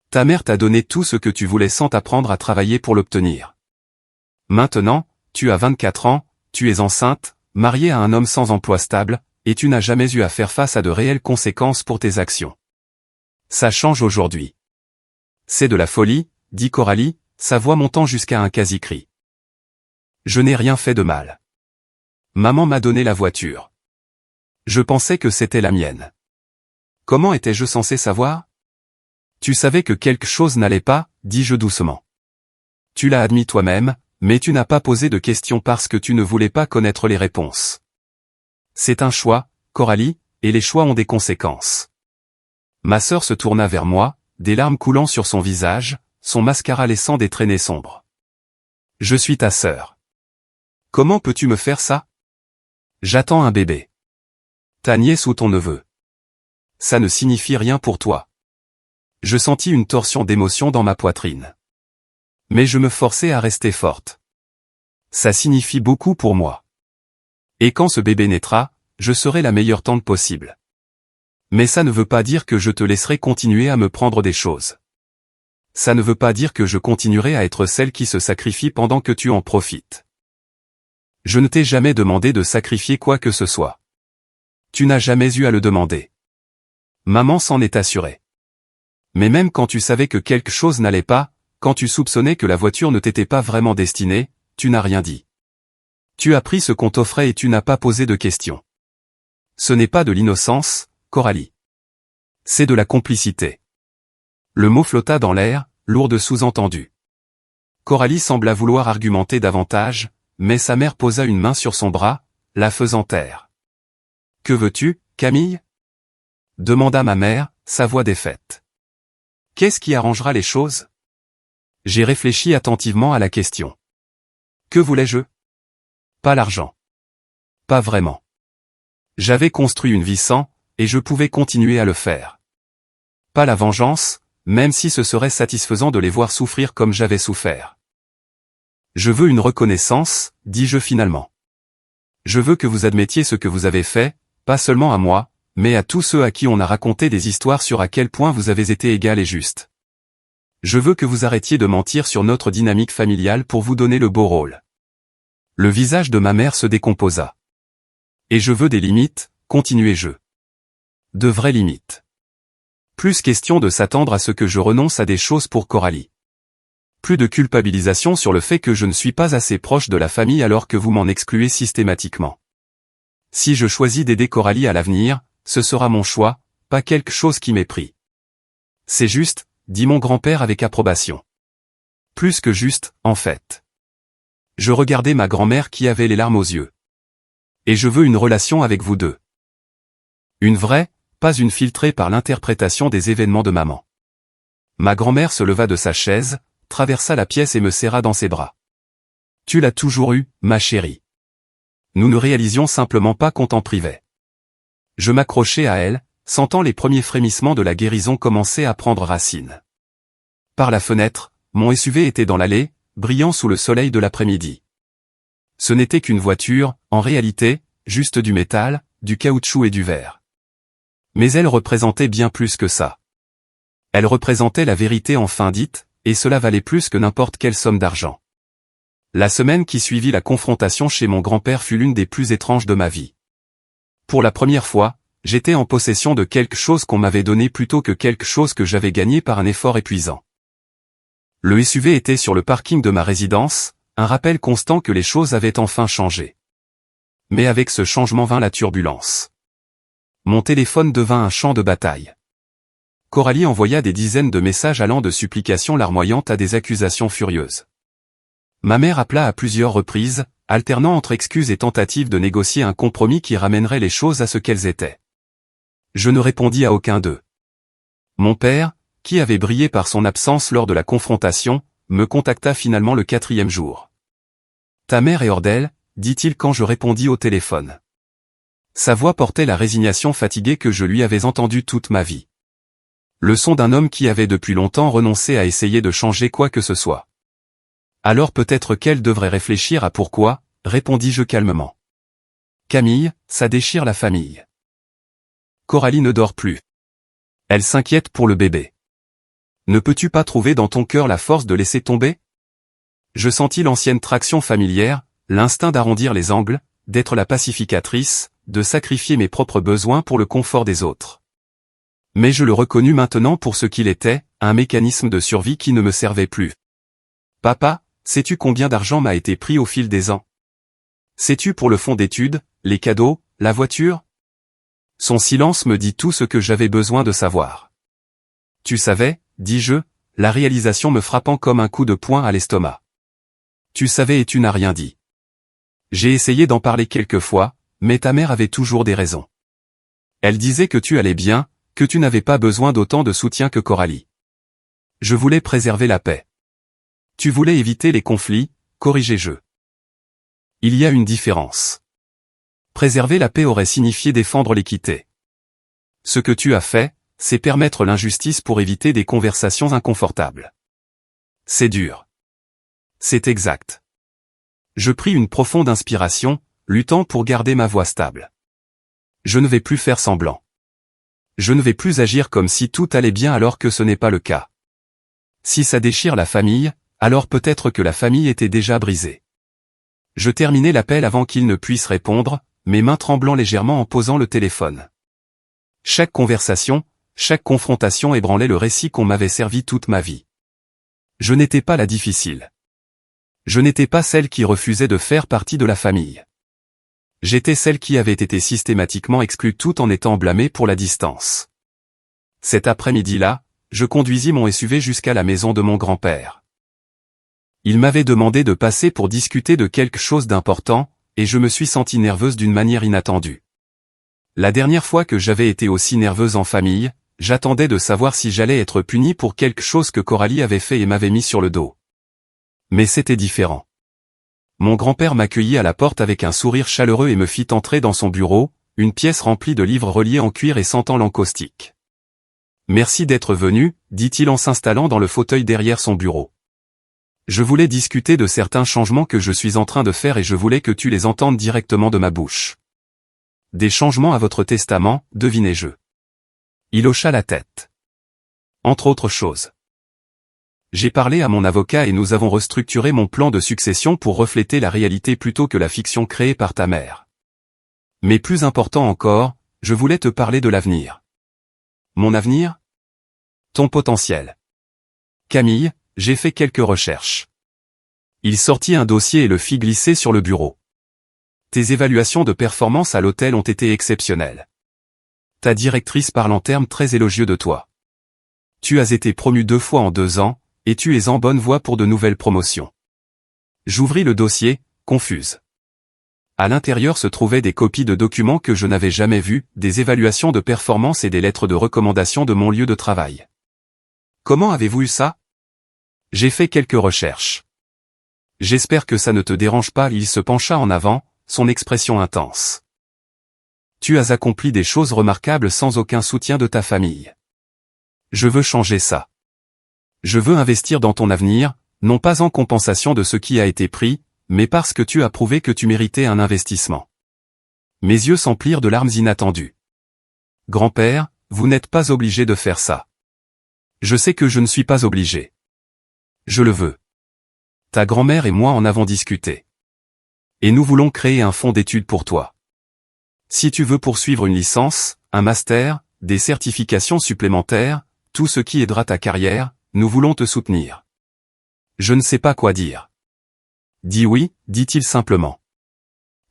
Ta mère t'a donné tout ce que tu voulais sans t'apprendre à travailler pour l'obtenir. Maintenant, tu as 24 ans, tu es enceinte, mariée à un homme sans emploi stable, et tu n'as jamais eu à faire face à de réelles conséquences pour tes actions. Ça change aujourd'hui. C'est de la folie, dit Coralie, sa voix montant jusqu'à un quasi-cri. Je n'ai rien fait de mal. Maman m'a donné la voiture. Je pensais que c'était la mienne. Comment étais-je censé savoir? Tu savais que quelque chose n'allait pas, dis-je doucement. Tu l'as admis toi-même, mais tu n'as pas posé de questions parce que tu ne voulais pas connaître les réponses. C'est un choix, Coralie, et les choix ont des conséquences. Ma sœur se tourna vers moi, des larmes coulant sur son visage, son mascara laissant des traînées sombres. Je suis ta sœur. Comment peux-tu me faire ça? J'attends un bébé. Ta nièce ou ton neveu. Ça ne signifie rien pour toi. Je sentis une torsion d'émotion dans ma poitrine. Mais je me forçai à rester forte. Ça signifie beaucoup pour moi. Et quand ce bébé naîtra, je serai la meilleure tante possible. Mais ça ne veut pas dire que je te laisserai continuer à me prendre des choses. Ça ne veut pas dire que je continuerai à être celle qui se sacrifie pendant que tu en profites. Je ne t'ai jamais demandé de sacrifier quoi que ce soit. Tu n'as jamais eu à le demander. Maman s'en est assurée. Mais même quand tu savais que quelque chose n'allait pas, quand tu soupçonnais que la voiture ne t'était pas vraiment destinée, tu n'as rien dit. Tu as pris ce qu'on t'offrait et tu n'as pas posé de questions. Ce n'est pas de l'innocence, Coralie. C'est de la complicité. Le mot flotta dans l'air, lourd de sous-entendus. Coralie sembla vouloir argumenter davantage, mais sa mère posa une main sur son bras, la faisant taire. « Que veux-tu, Camille » demanda ma mère, sa voix défaite. « Qu'est-ce qui arrangera les choses » J'ai réfléchi attentivement à la question. Que voulais-je? Pas l'argent. Pas vraiment. J'avais construit une vie sans, et je pouvais continuer à le faire. Pas la vengeance, même si ce serait satisfaisant de les voir souffrir comme j'avais souffert. Je veux une reconnaissance, dis-je finalement. Je veux que vous admettiez ce que vous avez fait, pas seulement à moi, mais à tous ceux à qui on a raconté des histoires sur à quel point vous avez été égal et juste. Je veux que vous arrêtiez de mentir sur notre dynamique familiale pour vous donner le beau rôle. Le visage de ma mère se décomposa. Et je veux des limites, continuai-je. De vraies limites. Plus question de s'attendre à ce que je renonce à des choses pour Coralie. Plus de culpabilisation sur le fait que je ne suis pas assez proche de la famille alors que vous m'en excluez systématiquement. Si je choisis d'aider Coralie à l'avenir, ce sera mon choix, pas quelque chose qui m'est pris. C'est juste, dit mon grand-père avec approbation. Plus que juste, en fait. Je regardais ma grand-mère qui avait les larmes aux yeux. Et je veux une relation avec vous deux. Une vraie, pas une filtrée par l'interprétation des événements de maman. Ma grand-mère se leva de sa chaise, traversa la pièce et me serra dans ses bras. Tu l'as toujours eu, ma chérie. Nous ne réalisions simplement pas qu'on t'en privait. Je m'accrochai à elle, sentant les premiers frémissements de la guérison commencer à prendre racine. Par la fenêtre, mon SUV était dans l'allée, brillant sous le soleil de l'après-midi. Ce n'était qu'une voiture, en réalité, juste du métal, du caoutchouc et du verre. Mais elle représentait bien plus que ça. Elle représentait la vérité enfin dite, et cela valait plus que n'importe quelle somme d'argent. La semaine qui suivit la confrontation chez mon grand-père fut l'une des plus étranges de ma vie. Pour la première fois, j'étais en possession de quelque chose qu'on m'avait donné plutôt que quelque chose que j'avais gagné par un effort épuisant. Le SUV était sur le parking de ma résidence, un rappel constant que les choses avaient enfin changé. Mais avec ce changement vint la turbulence. Mon téléphone devint un champ de bataille. Coralie envoya des dizaines de messages allant de supplications larmoyantes à des accusations furieuses. Ma mère appela à plusieurs reprises, alternant entre excuses et tentatives de négocier un compromis qui ramènerait les choses à ce qu'elles étaient. Je ne répondis à aucun d'eux. Mon père, qui avait brillé par son absence lors de la confrontation, me contacta finalement le 4e jour. « Ta mère est hors d'elle », dit-il quand je répondis au téléphone. Sa voix portait la résignation fatiguée que je lui avais entendue toute ma vie. Le son d'un homme qui avait depuis longtemps renoncé à essayer de changer quoi que ce soit. Alors peut-être qu'elle devrait réfléchir à pourquoi, répondis-je calmement. Camille, ça déchire la famille. Coralie ne dort plus. Elle s'inquiète pour le bébé. Ne peux-tu pas trouver dans ton cœur la force de laisser tomber? Je sentis l'ancienne traction familière, l'instinct d'arrondir les angles, d'être la pacificatrice, de sacrifier mes propres besoins pour le confort des autres. Mais je le reconnus maintenant pour ce qu'il était, un mécanisme de survie qui ne me servait plus. Papa, sais-tu combien d'argent m'a été pris au fil des ans? Sais-tu pour le fonds d'études, les cadeaux, la voiture? Son silence me dit tout ce que j'avais besoin de savoir. Tu savais, dis-je, la réalisation me frappant comme un coup de poing à l'estomac. Tu savais et tu n'as rien dit. J'ai essayé d'en parler quelques fois, mais ta mère avait toujours des raisons. Elle disait que tu allais bien, que tu n'avais pas besoin d'autant de soutien que Coralie. Je voulais préserver la paix. Tu voulais éviter les conflits, corrigeai-je. Il y a une différence. Préserver la paix aurait signifié défendre l'équité. Ce que tu as fait, c'est permettre l'injustice pour éviter des conversations inconfortables. C'est dur. C'est exact. Je pris une profonde inspiration, luttant pour garder ma voix stable. Je ne vais plus faire semblant. Je ne vais plus agir comme si tout allait bien alors que ce n'est pas le cas. Si ça déchire la famille, alors peut-être que la famille était déjà brisée. Je terminai l'appel avant qu'il ne puisse répondre, mes mains tremblant légèrement en posant le téléphone. Chaque conversation, chaque confrontation ébranlait le récit qu'on m'avait servi toute ma vie. Je n'étais pas la difficile. Je n'étais pas celle qui refusait de faire partie de la famille. J'étais celle qui avait été systématiquement exclue tout en étant blâmée pour la distance. Cet après-midi-là, je conduisis mon SUV jusqu'à la maison de mon grand-père. Il m'avait demandé de passer pour discuter de quelque chose d'important, et je me suis sentie nerveuse d'une manière inattendue. La dernière fois que j'avais été aussi nerveuse en famille, j'attendais de savoir si j'allais être punie pour quelque chose que Coralie avait fait et m'avait mis sur le dos. Mais c'était différent. Mon grand-père m'accueillit à la porte avec un sourire chaleureux et me fit entrer dans son bureau, une pièce remplie de livres reliés en cuir et sentant l'encaustique. « Merci d'être venu », dit-il en s'installant dans le fauteuil derrière son bureau. Je voulais discuter de certains changements que je suis en train de faire et je voulais que tu les entendes directement de ma bouche. Des changements à votre testament, devinai-je. Il hocha la tête. Entre autres choses. J'ai parlé à mon avocat et nous avons restructuré mon plan de succession pour refléter la réalité plutôt que la fiction créée par ta mère. Mais plus important encore, je voulais te parler de l'avenir. Mon avenir? Ton potentiel. Camille, j'ai fait quelques recherches. Il sortit un dossier et le fit glisser sur le bureau. Tes évaluations de performance à l'hôtel ont été exceptionnelles. Ta directrice parle en termes très élogieux de toi. Tu as été promu 2 fois en 2 ans, et tu es en bonne voie pour de nouvelles promotions. J'ouvris le dossier, confuse. À l'intérieur se trouvaient des copies de documents que je n'avais jamais vus, des évaluations de performance et des lettres de recommandation de mon lieu de travail. Comment avez-vous eu ça? J'ai fait quelques recherches. J'espère que ça ne te dérange pas, il se pencha en avant, son expression intense. Tu as accompli des choses remarquables sans aucun soutien de ta famille. Je veux changer ça. Je veux investir dans ton avenir, non pas en compensation de ce qui a été pris, mais parce que tu as prouvé que tu méritais un investissement. Mes yeux s'emplirent de larmes inattendues. Grand-père, vous n'êtes pas obligé de faire ça. Je sais que je ne suis pas obligé. Je le veux. Ta grand-mère et moi en avons discuté. Et nous voulons créer un fonds d'études pour toi. Si tu veux poursuivre une licence, un master, des certifications supplémentaires, tout ce qui aidera ta carrière, nous voulons te soutenir. Je ne sais pas quoi dire. Dis oui, dit-il simplement.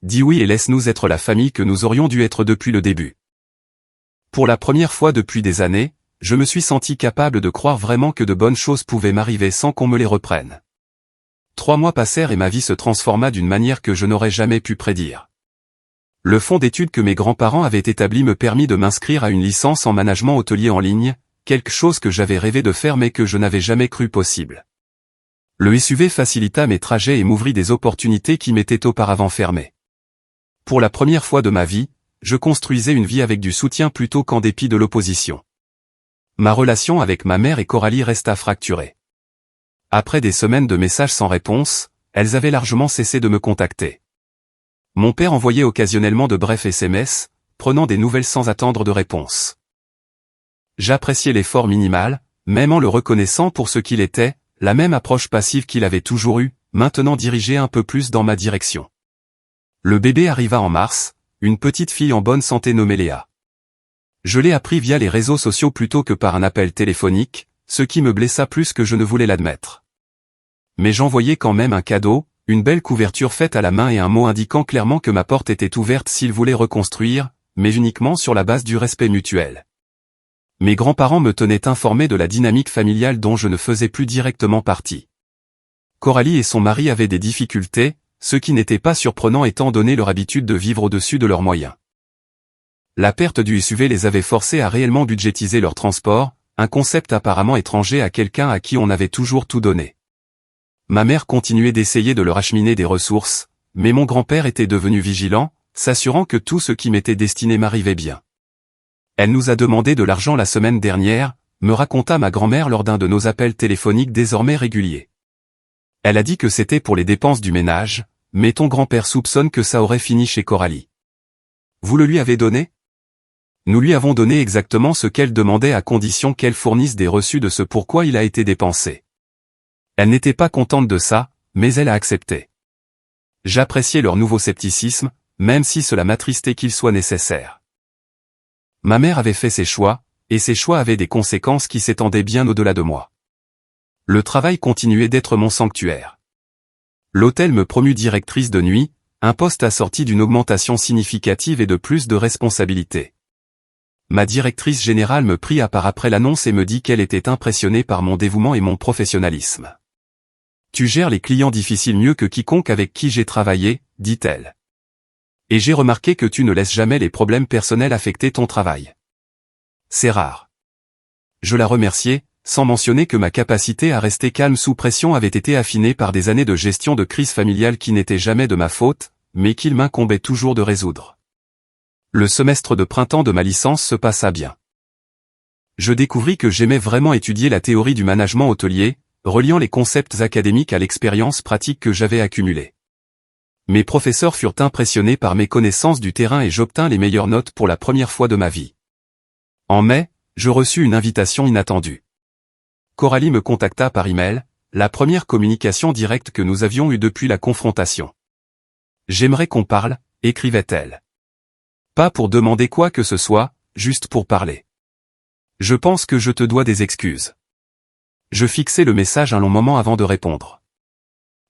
Dis oui et laisse-nous être la famille que nous aurions dû être depuis le début. Pour la première fois depuis des années, je me suis senti capable de croire vraiment que de bonnes choses pouvaient m'arriver sans qu'on me les reprenne. 3 mois passèrent et ma vie se transforma d'une manière que je n'aurais jamais pu prédire. Le fonds d'études que mes grands-parents avaient établi me permit de m'inscrire à une licence en management hôtelier en ligne, quelque chose que j'avais rêvé de faire mais que je n'avais jamais cru possible. Le SUV facilita mes trajets et m'ouvrit des opportunités qui m'étaient auparavant fermées. Pour la première fois de ma vie, je construisais une vie avec du soutien plutôt qu'en dépit de l'opposition. Ma relation avec ma mère et Coralie resta fracturée. Après des semaines de messages sans réponse, elles avaient largement cessé de me contacter. Mon père envoyait occasionnellement de brefs SMS, prenant des nouvelles sans attendre de réponse. J'appréciais l'effort minimal, même en le reconnaissant pour ce qu'il était, la même approche passive qu'il avait toujours eue, maintenant dirigée un peu plus dans ma direction. Le bébé arriva en mars, une petite fille en bonne santé nommée Léa. Je l'ai appris via les réseaux sociaux plutôt que par un appel téléphonique, ce qui me blessa plus que je ne voulais l'admettre. Mais j'envoyai quand même un cadeau, une belle couverture faite à la main et un mot indiquant clairement que ma porte était ouverte s'il voulait reconstruire, mais uniquement sur la base du respect mutuel. Mes grands-parents me tenaient informé de la dynamique familiale dont je ne faisais plus directement partie. Coralie et son mari avaient des difficultés, ce qui n'était pas surprenant étant donné leur habitude de vivre au-dessus de leurs moyens. La perte du SUV les avait forcés à réellement budgétiser leur transport, un concept apparemment étranger à quelqu'un à qui on avait toujours tout donné. Ma mère continuait d'essayer de leur acheminer des ressources, mais mon grand-père était devenu vigilant, s'assurant que tout ce qui m'était destiné m'arrivait bien. Elle nous a demandé de l'argent la semaine dernière, me raconta ma grand-mère lors d'un de nos appels téléphoniques désormais réguliers. Elle a dit que c'était pour les dépenses du ménage, mais ton grand-père soupçonne que ça aurait fini chez Coralie. Vous le lui avez donné? Nous lui avons donné exactement ce qu'elle demandait à condition qu'elle fournisse des reçus de ce pourquoi il a été dépensé. Elle n'était pas contente de ça, mais elle a accepté. J'appréciais leur nouveau scepticisme, même si cela m'attristait qu'il soit nécessaire. Ma mère avait fait ses choix, et ses choix avaient des conséquences qui s'étendaient bien au-delà de moi. Le travail continuait d'être mon sanctuaire. L'hôtel me promut directrice de nuit, un poste assorti d'une augmentation significative et de plus de responsabilités. Ma directrice générale me prit à part après l'annonce et me dit qu'elle était impressionnée par mon dévouement et mon professionnalisme. Tu gères les clients difficiles mieux que quiconque avec qui j'ai travaillé, dit-elle. Et j'ai remarqué que tu ne laisses jamais les problèmes personnels affecter ton travail. C'est rare. Je la remerciai, sans mentionner que ma capacité à rester calme sous pression avait été affinée par des années de gestion de crise familiale qui n'étaient jamais de ma faute, mais qu'il m'incombait toujours de résoudre. Le semestre de printemps de ma licence se passa bien. Je découvris que j'aimais vraiment étudier la théorie du management hôtelier, reliant les concepts académiques à l'expérience pratique que j'avais accumulée. Mes professeurs furent impressionnés par mes connaissances du terrain et j'obtins les meilleures notes pour la première fois de ma vie. En mai, je reçus une invitation inattendue. Coralie me contacta par email, la première communication directe que nous avions eue depuis la confrontation. « J'aimerais qu'on parle », écrivait-elle. Pas pour demander quoi que ce soit, juste pour parler. Je pense que je te dois des excuses. Je fixai le message un long moment avant de répondre.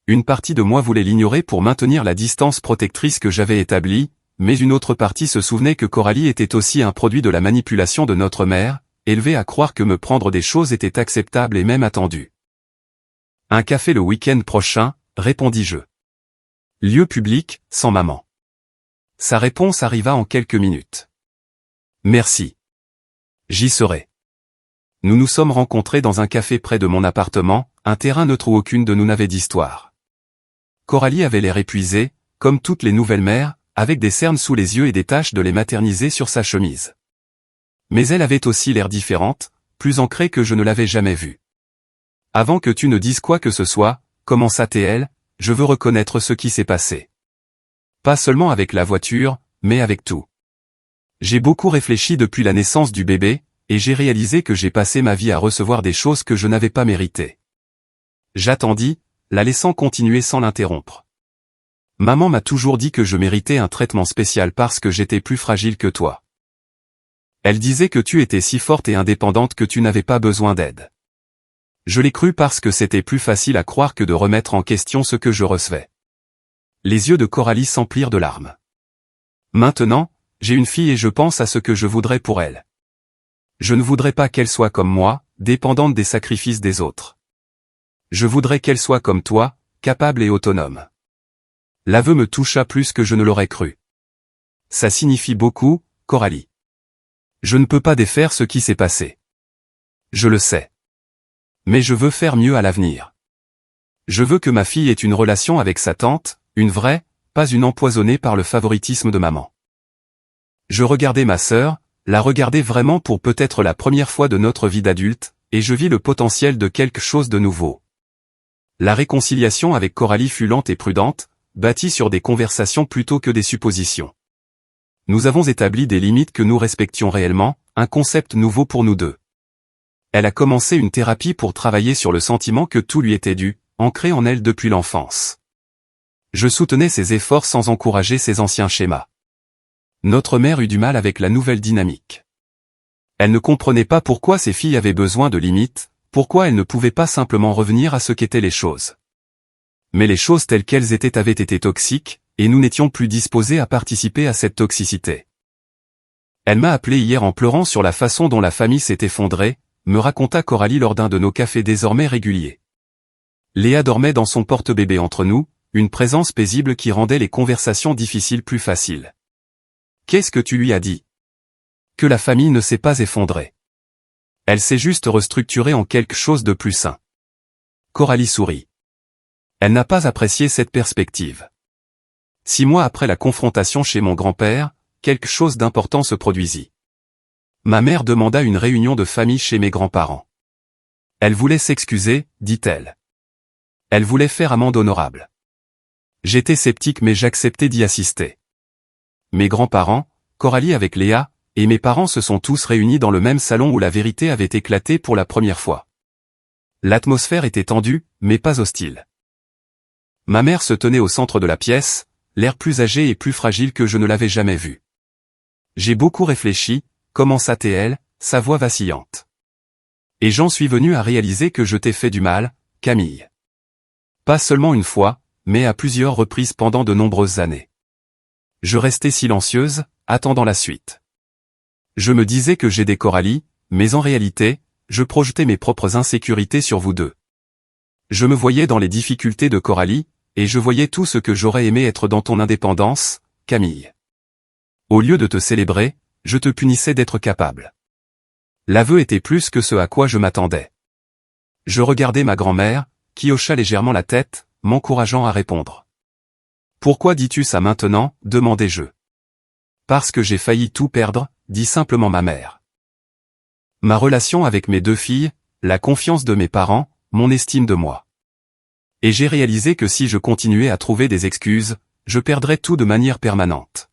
Une partie de moi voulait l'ignorer pour maintenir la distance protectrice que j'avais établie, mais une autre partie se souvenait que Coralie était aussi un produit de la manipulation de notre mère, élevée à croire que me prendre des choses était acceptable et même attendu. « Un café le week-end prochain », répondis-je. « Lieu public, sans maman. » Sa réponse arriva en quelques minutes. « Merci. J'y serai. » Nous nous sommes rencontrés dans un café près de mon appartement, un terrain neutre où aucune de nous n'avait d'histoire. Coralie avait l'air épuisée, comme toutes les nouvelles mères, avec des cernes sous les yeux et des taches de lait maternisé sur sa chemise. Mais elle avait aussi l'air différente, plus ancrée que je ne l'avais jamais vue. « Avant que tu ne dises quoi que ce soit, commença-t-elle, je veux reconnaître ce qui s'est passé. Pas seulement avec la voiture, mais avec tout. J'ai beaucoup réfléchi depuis la naissance du bébé, et j'ai réalisé que j'ai passé ma vie à recevoir des choses que je n'avais pas méritées. » J'attendis, la laissant continuer sans l'interrompre. « Maman m'a toujours dit que je méritais un traitement spécial parce que j'étais plus fragile que toi. Elle disait que tu étais si forte et indépendante que tu n'avais pas besoin d'aide. Je l'ai cru parce que c'était plus facile à croire que de remettre en question ce que je recevais. » Les yeux de Coralie s'emplirent de larmes. « Maintenant, j'ai une fille et je pense à ce que je voudrais pour elle. Je ne voudrais pas qu'elle soit comme moi, dépendante des sacrifices des autres. Je voudrais qu'elle soit comme toi, capable et autonome. » L'aveu me toucha plus que je ne l'aurais cru. « Ça signifie beaucoup, Coralie. Je ne peux pas défaire ce qui s'est passé. Je le sais. Mais je veux faire mieux à l'avenir. Je veux que ma fille ait une relation avec sa tante, une vraie, pas une empoisonnée par le favoritisme de maman. » Je regardais ma sœur, la regardais vraiment pour peut-être la première fois de notre vie d'adulte, et je vis le potentiel de quelque chose de nouveau. La réconciliation avec Coralie fut lente et prudente, bâtie sur des conversations plutôt que des suppositions. Nous avons établi des limites que nous respections réellement, un concept nouveau pour nous deux. Elle a commencé une thérapie pour travailler sur le sentiment que tout lui était dû, ancré en elle depuis l'enfance. Je soutenais ses efforts sans encourager ses anciens schémas. Notre mère eut du mal avec la nouvelle dynamique. Elle ne comprenait pas pourquoi ses filles avaient besoin de limites, pourquoi elles ne pouvaient pas simplement revenir à ce qu'étaient les choses. Mais les choses telles qu'elles étaient avaient été toxiques, et nous n'étions plus disposés à participer à cette toxicité. Elle m'a appelé hier en pleurant sur la façon dont la famille s'est effondrée, me raconta Coralie lors d'un de nos cafés désormais réguliers. Léa dormait dans son porte-bébé entre nous, une présence paisible qui rendait les conversations difficiles plus faciles. « Qu'est-ce que tu lui as dit ? » Que la famille ne s'est pas effondrée. Elle s'est juste restructurée en quelque chose de plus sain. Coralie sourit. Elle n'a pas apprécié cette perspective. 6 mois après la confrontation chez mon grand-père, quelque chose d'important se produisit. Ma mère demanda une réunion de famille chez mes grands-parents. Elle voulait s'excuser, dit-elle. Elle voulait faire amende honorable. J'étais sceptique mais j'acceptais d'y assister. Mes grands-parents, Coralie avec Léa, et mes parents se sont tous réunis dans le même salon où la vérité avait éclaté pour la première fois. L'atmosphère était tendue, mais pas hostile. Ma mère se tenait au centre de la pièce, l'air plus âgé et plus fragile que je ne l'avais jamais vue. J'ai beaucoup réfléchi, commença-t-elle, sa voix vacillante. Et j'en suis venu à réaliser que je t'ai fait du mal, Camille. Pas seulement une fois, mais à plusieurs reprises pendant de nombreuses années. Je restais silencieuse, attendant la suite. Je me disais que j'aidais Coralie, mais en réalité, je projetais mes propres insécurités sur vous deux. Je me voyais dans les difficultés de Coralie, et je voyais tout ce que j'aurais aimé être dans ton indépendance, Camille. Au lieu de te célébrer, je te punissais d'être capable. L'aveu était plus que ce à quoi je m'attendais. Je regardais ma grand-mère, qui hocha légèrement la tête, m'encourageant à répondre. « Pourquoi dis-tu ça maintenant ?» demandai-je. « Parce que j'ai failli tout perdre », dit simplement ma mère. Ma relation avec mes 2 filles, la confiance de mes parents, mon estime de moi. Et j'ai réalisé que si je continuais à trouver des excuses, je perdrais tout de manière permanente.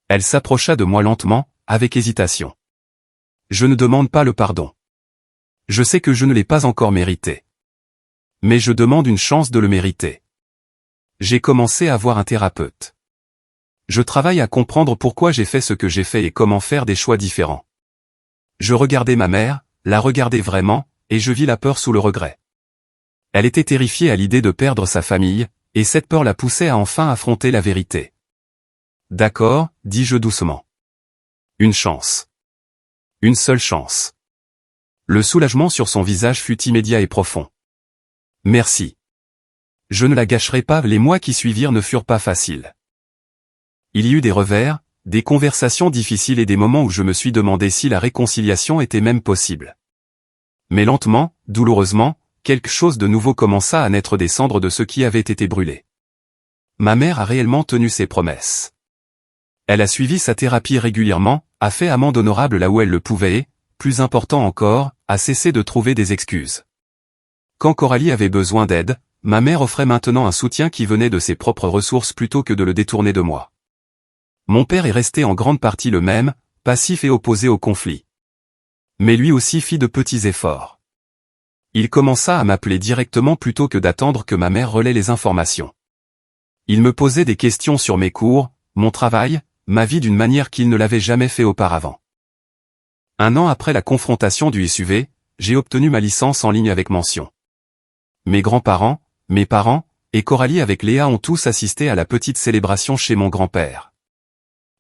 Elle s'approcha de moi lentement, avec hésitation. Je ne demande pas le pardon. Je sais que je ne l'ai pas encore mérité. Mais je demande une chance de le mériter. J'ai commencé à voir un thérapeute. Je travaille à comprendre pourquoi j'ai fait ce que j'ai fait et comment faire des choix différents. Je regardais ma mère, la regardais vraiment, et je vis la peur sous le regret. Elle était terrifiée à l'idée de perdre sa famille, et cette peur la poussait à enfin affronter la vérité. D'accord, dis-je doucement. Une chance. Une seule chance. Le soulagement sur son visage fut immédiat et profond. Merci. Je ne la gâcherai pas, les mois qui suivirent ne furent pas faciles. Il y eut des revers, des conversations difficiles et des moments où je me suis demandé si la réconciliation était même possible. Mais lentement, douloureusement, quelque chose de nouveau commença à naître des cendres de ce qui avait été brûlé. Ma mère a réellement tenu ses promesses. Elle a suivi sa thérapie régulièrement, a fait amende honorable là où elle le pouvait et, plus important encore, a cessé de trouver des excuses. Quand Coralie avait besoin d'aide, ma mère offrait maintenant un soutien qui venait de ses propres ressources plutôt que de le détourner de moi. Mon père est resté en grande partie le même, passif et opposé au conflit. Mais lui aussi fit de petits efforts. Il commença à m'appeler directement plutôt que d'attendre que ma mère relaie les informations. Il me posait des questions sur mes cours, mon travail, ma vie d'une manière qu'il ne l'avait jamais fait auparavant. 1 an après la confrontation du SUV, j'ai obtenu ma licence en ligne avec mention. Mes grands-parents, mes parents, et Coralie avec Léa ont tous assisté à la petite célébration chez mon grand-père.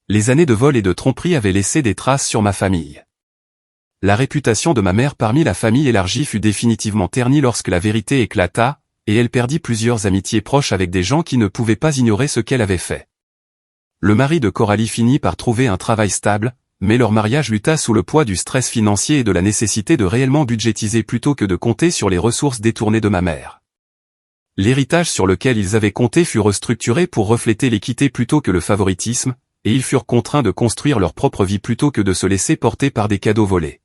Les années de vol et de tromperie avaient laissé des traces sur ma famille. La réputation de ma mère parmi la famille élargie fut définitivement ternie lorsque la vérité éclata, et elle perdit plusieurs amitiés proches avec des gens qui ne pouvaient pas ignorer ce qu'elle avait fait. Le mari de Coralie finit par trouver un travail stable, mais leur mariage lutta sous le poids du stress financier et de la nécessité de réellement budgétiser plutôt que de compter sur les ressources détournées de ma mère. L'héritage sur lequel ils avaient compté fut restructuré pour refléter l'équité plutôt que le favoritisme, et ils furent contraints de construire leur propre vie plutôt que de se laisser porter par des cadeaux volés.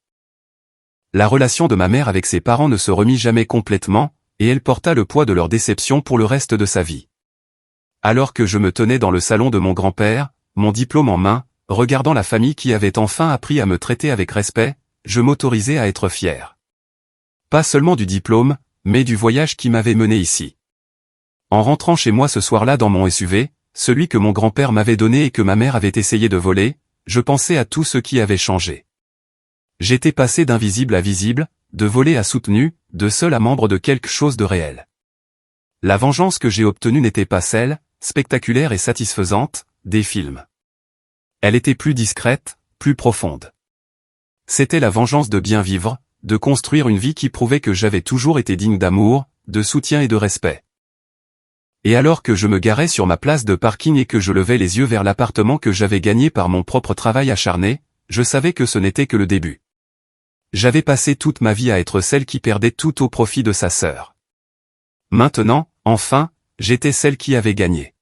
La relation de ma mère avec ses parents ne se remit jamais complètement, et elle porta le poids de leur déception pour le reste de sa vie. Alors que je me tenais dans le salon de mon grand-père, mon diplôme en main, regardant la famille qui avait enfin appris à me traiter avec respect, je m'autorisais à être fier. Pas seulement du diplôme, mais du voyage qui m'avait mené ici. En rentrant chez moi ce soir-là dans mon SUV, celui que mon grand-père m'avait donné et que ma mère avait essayé de voler, je pensais à tout ce qui avait changé. J'étais passé d'invisible à visible, de volé à soutenu, de seul à membre de quelque chose de réel. La vengeance que j'ai obtenue n'était pas celle, spectaculaire et satisfaisante, des films. Elle était plus discrète, plus profonde. C'était la vengeance de bien vivre, de construire une vie qui prouvait que j'avais toujours été digne d'amour, de soutien et de respect. Et alors que je me garais sur ma place de parking et que je levais les yeux vers l'appartement que j'avais gagné par mon propre travail acharné, je savais que ce n'était que le début. J'avais passé toute ma vie à être celle qui perdait tout au profit de sa sœur. Maintenant, enfin, j'étais celle qui avait gagné.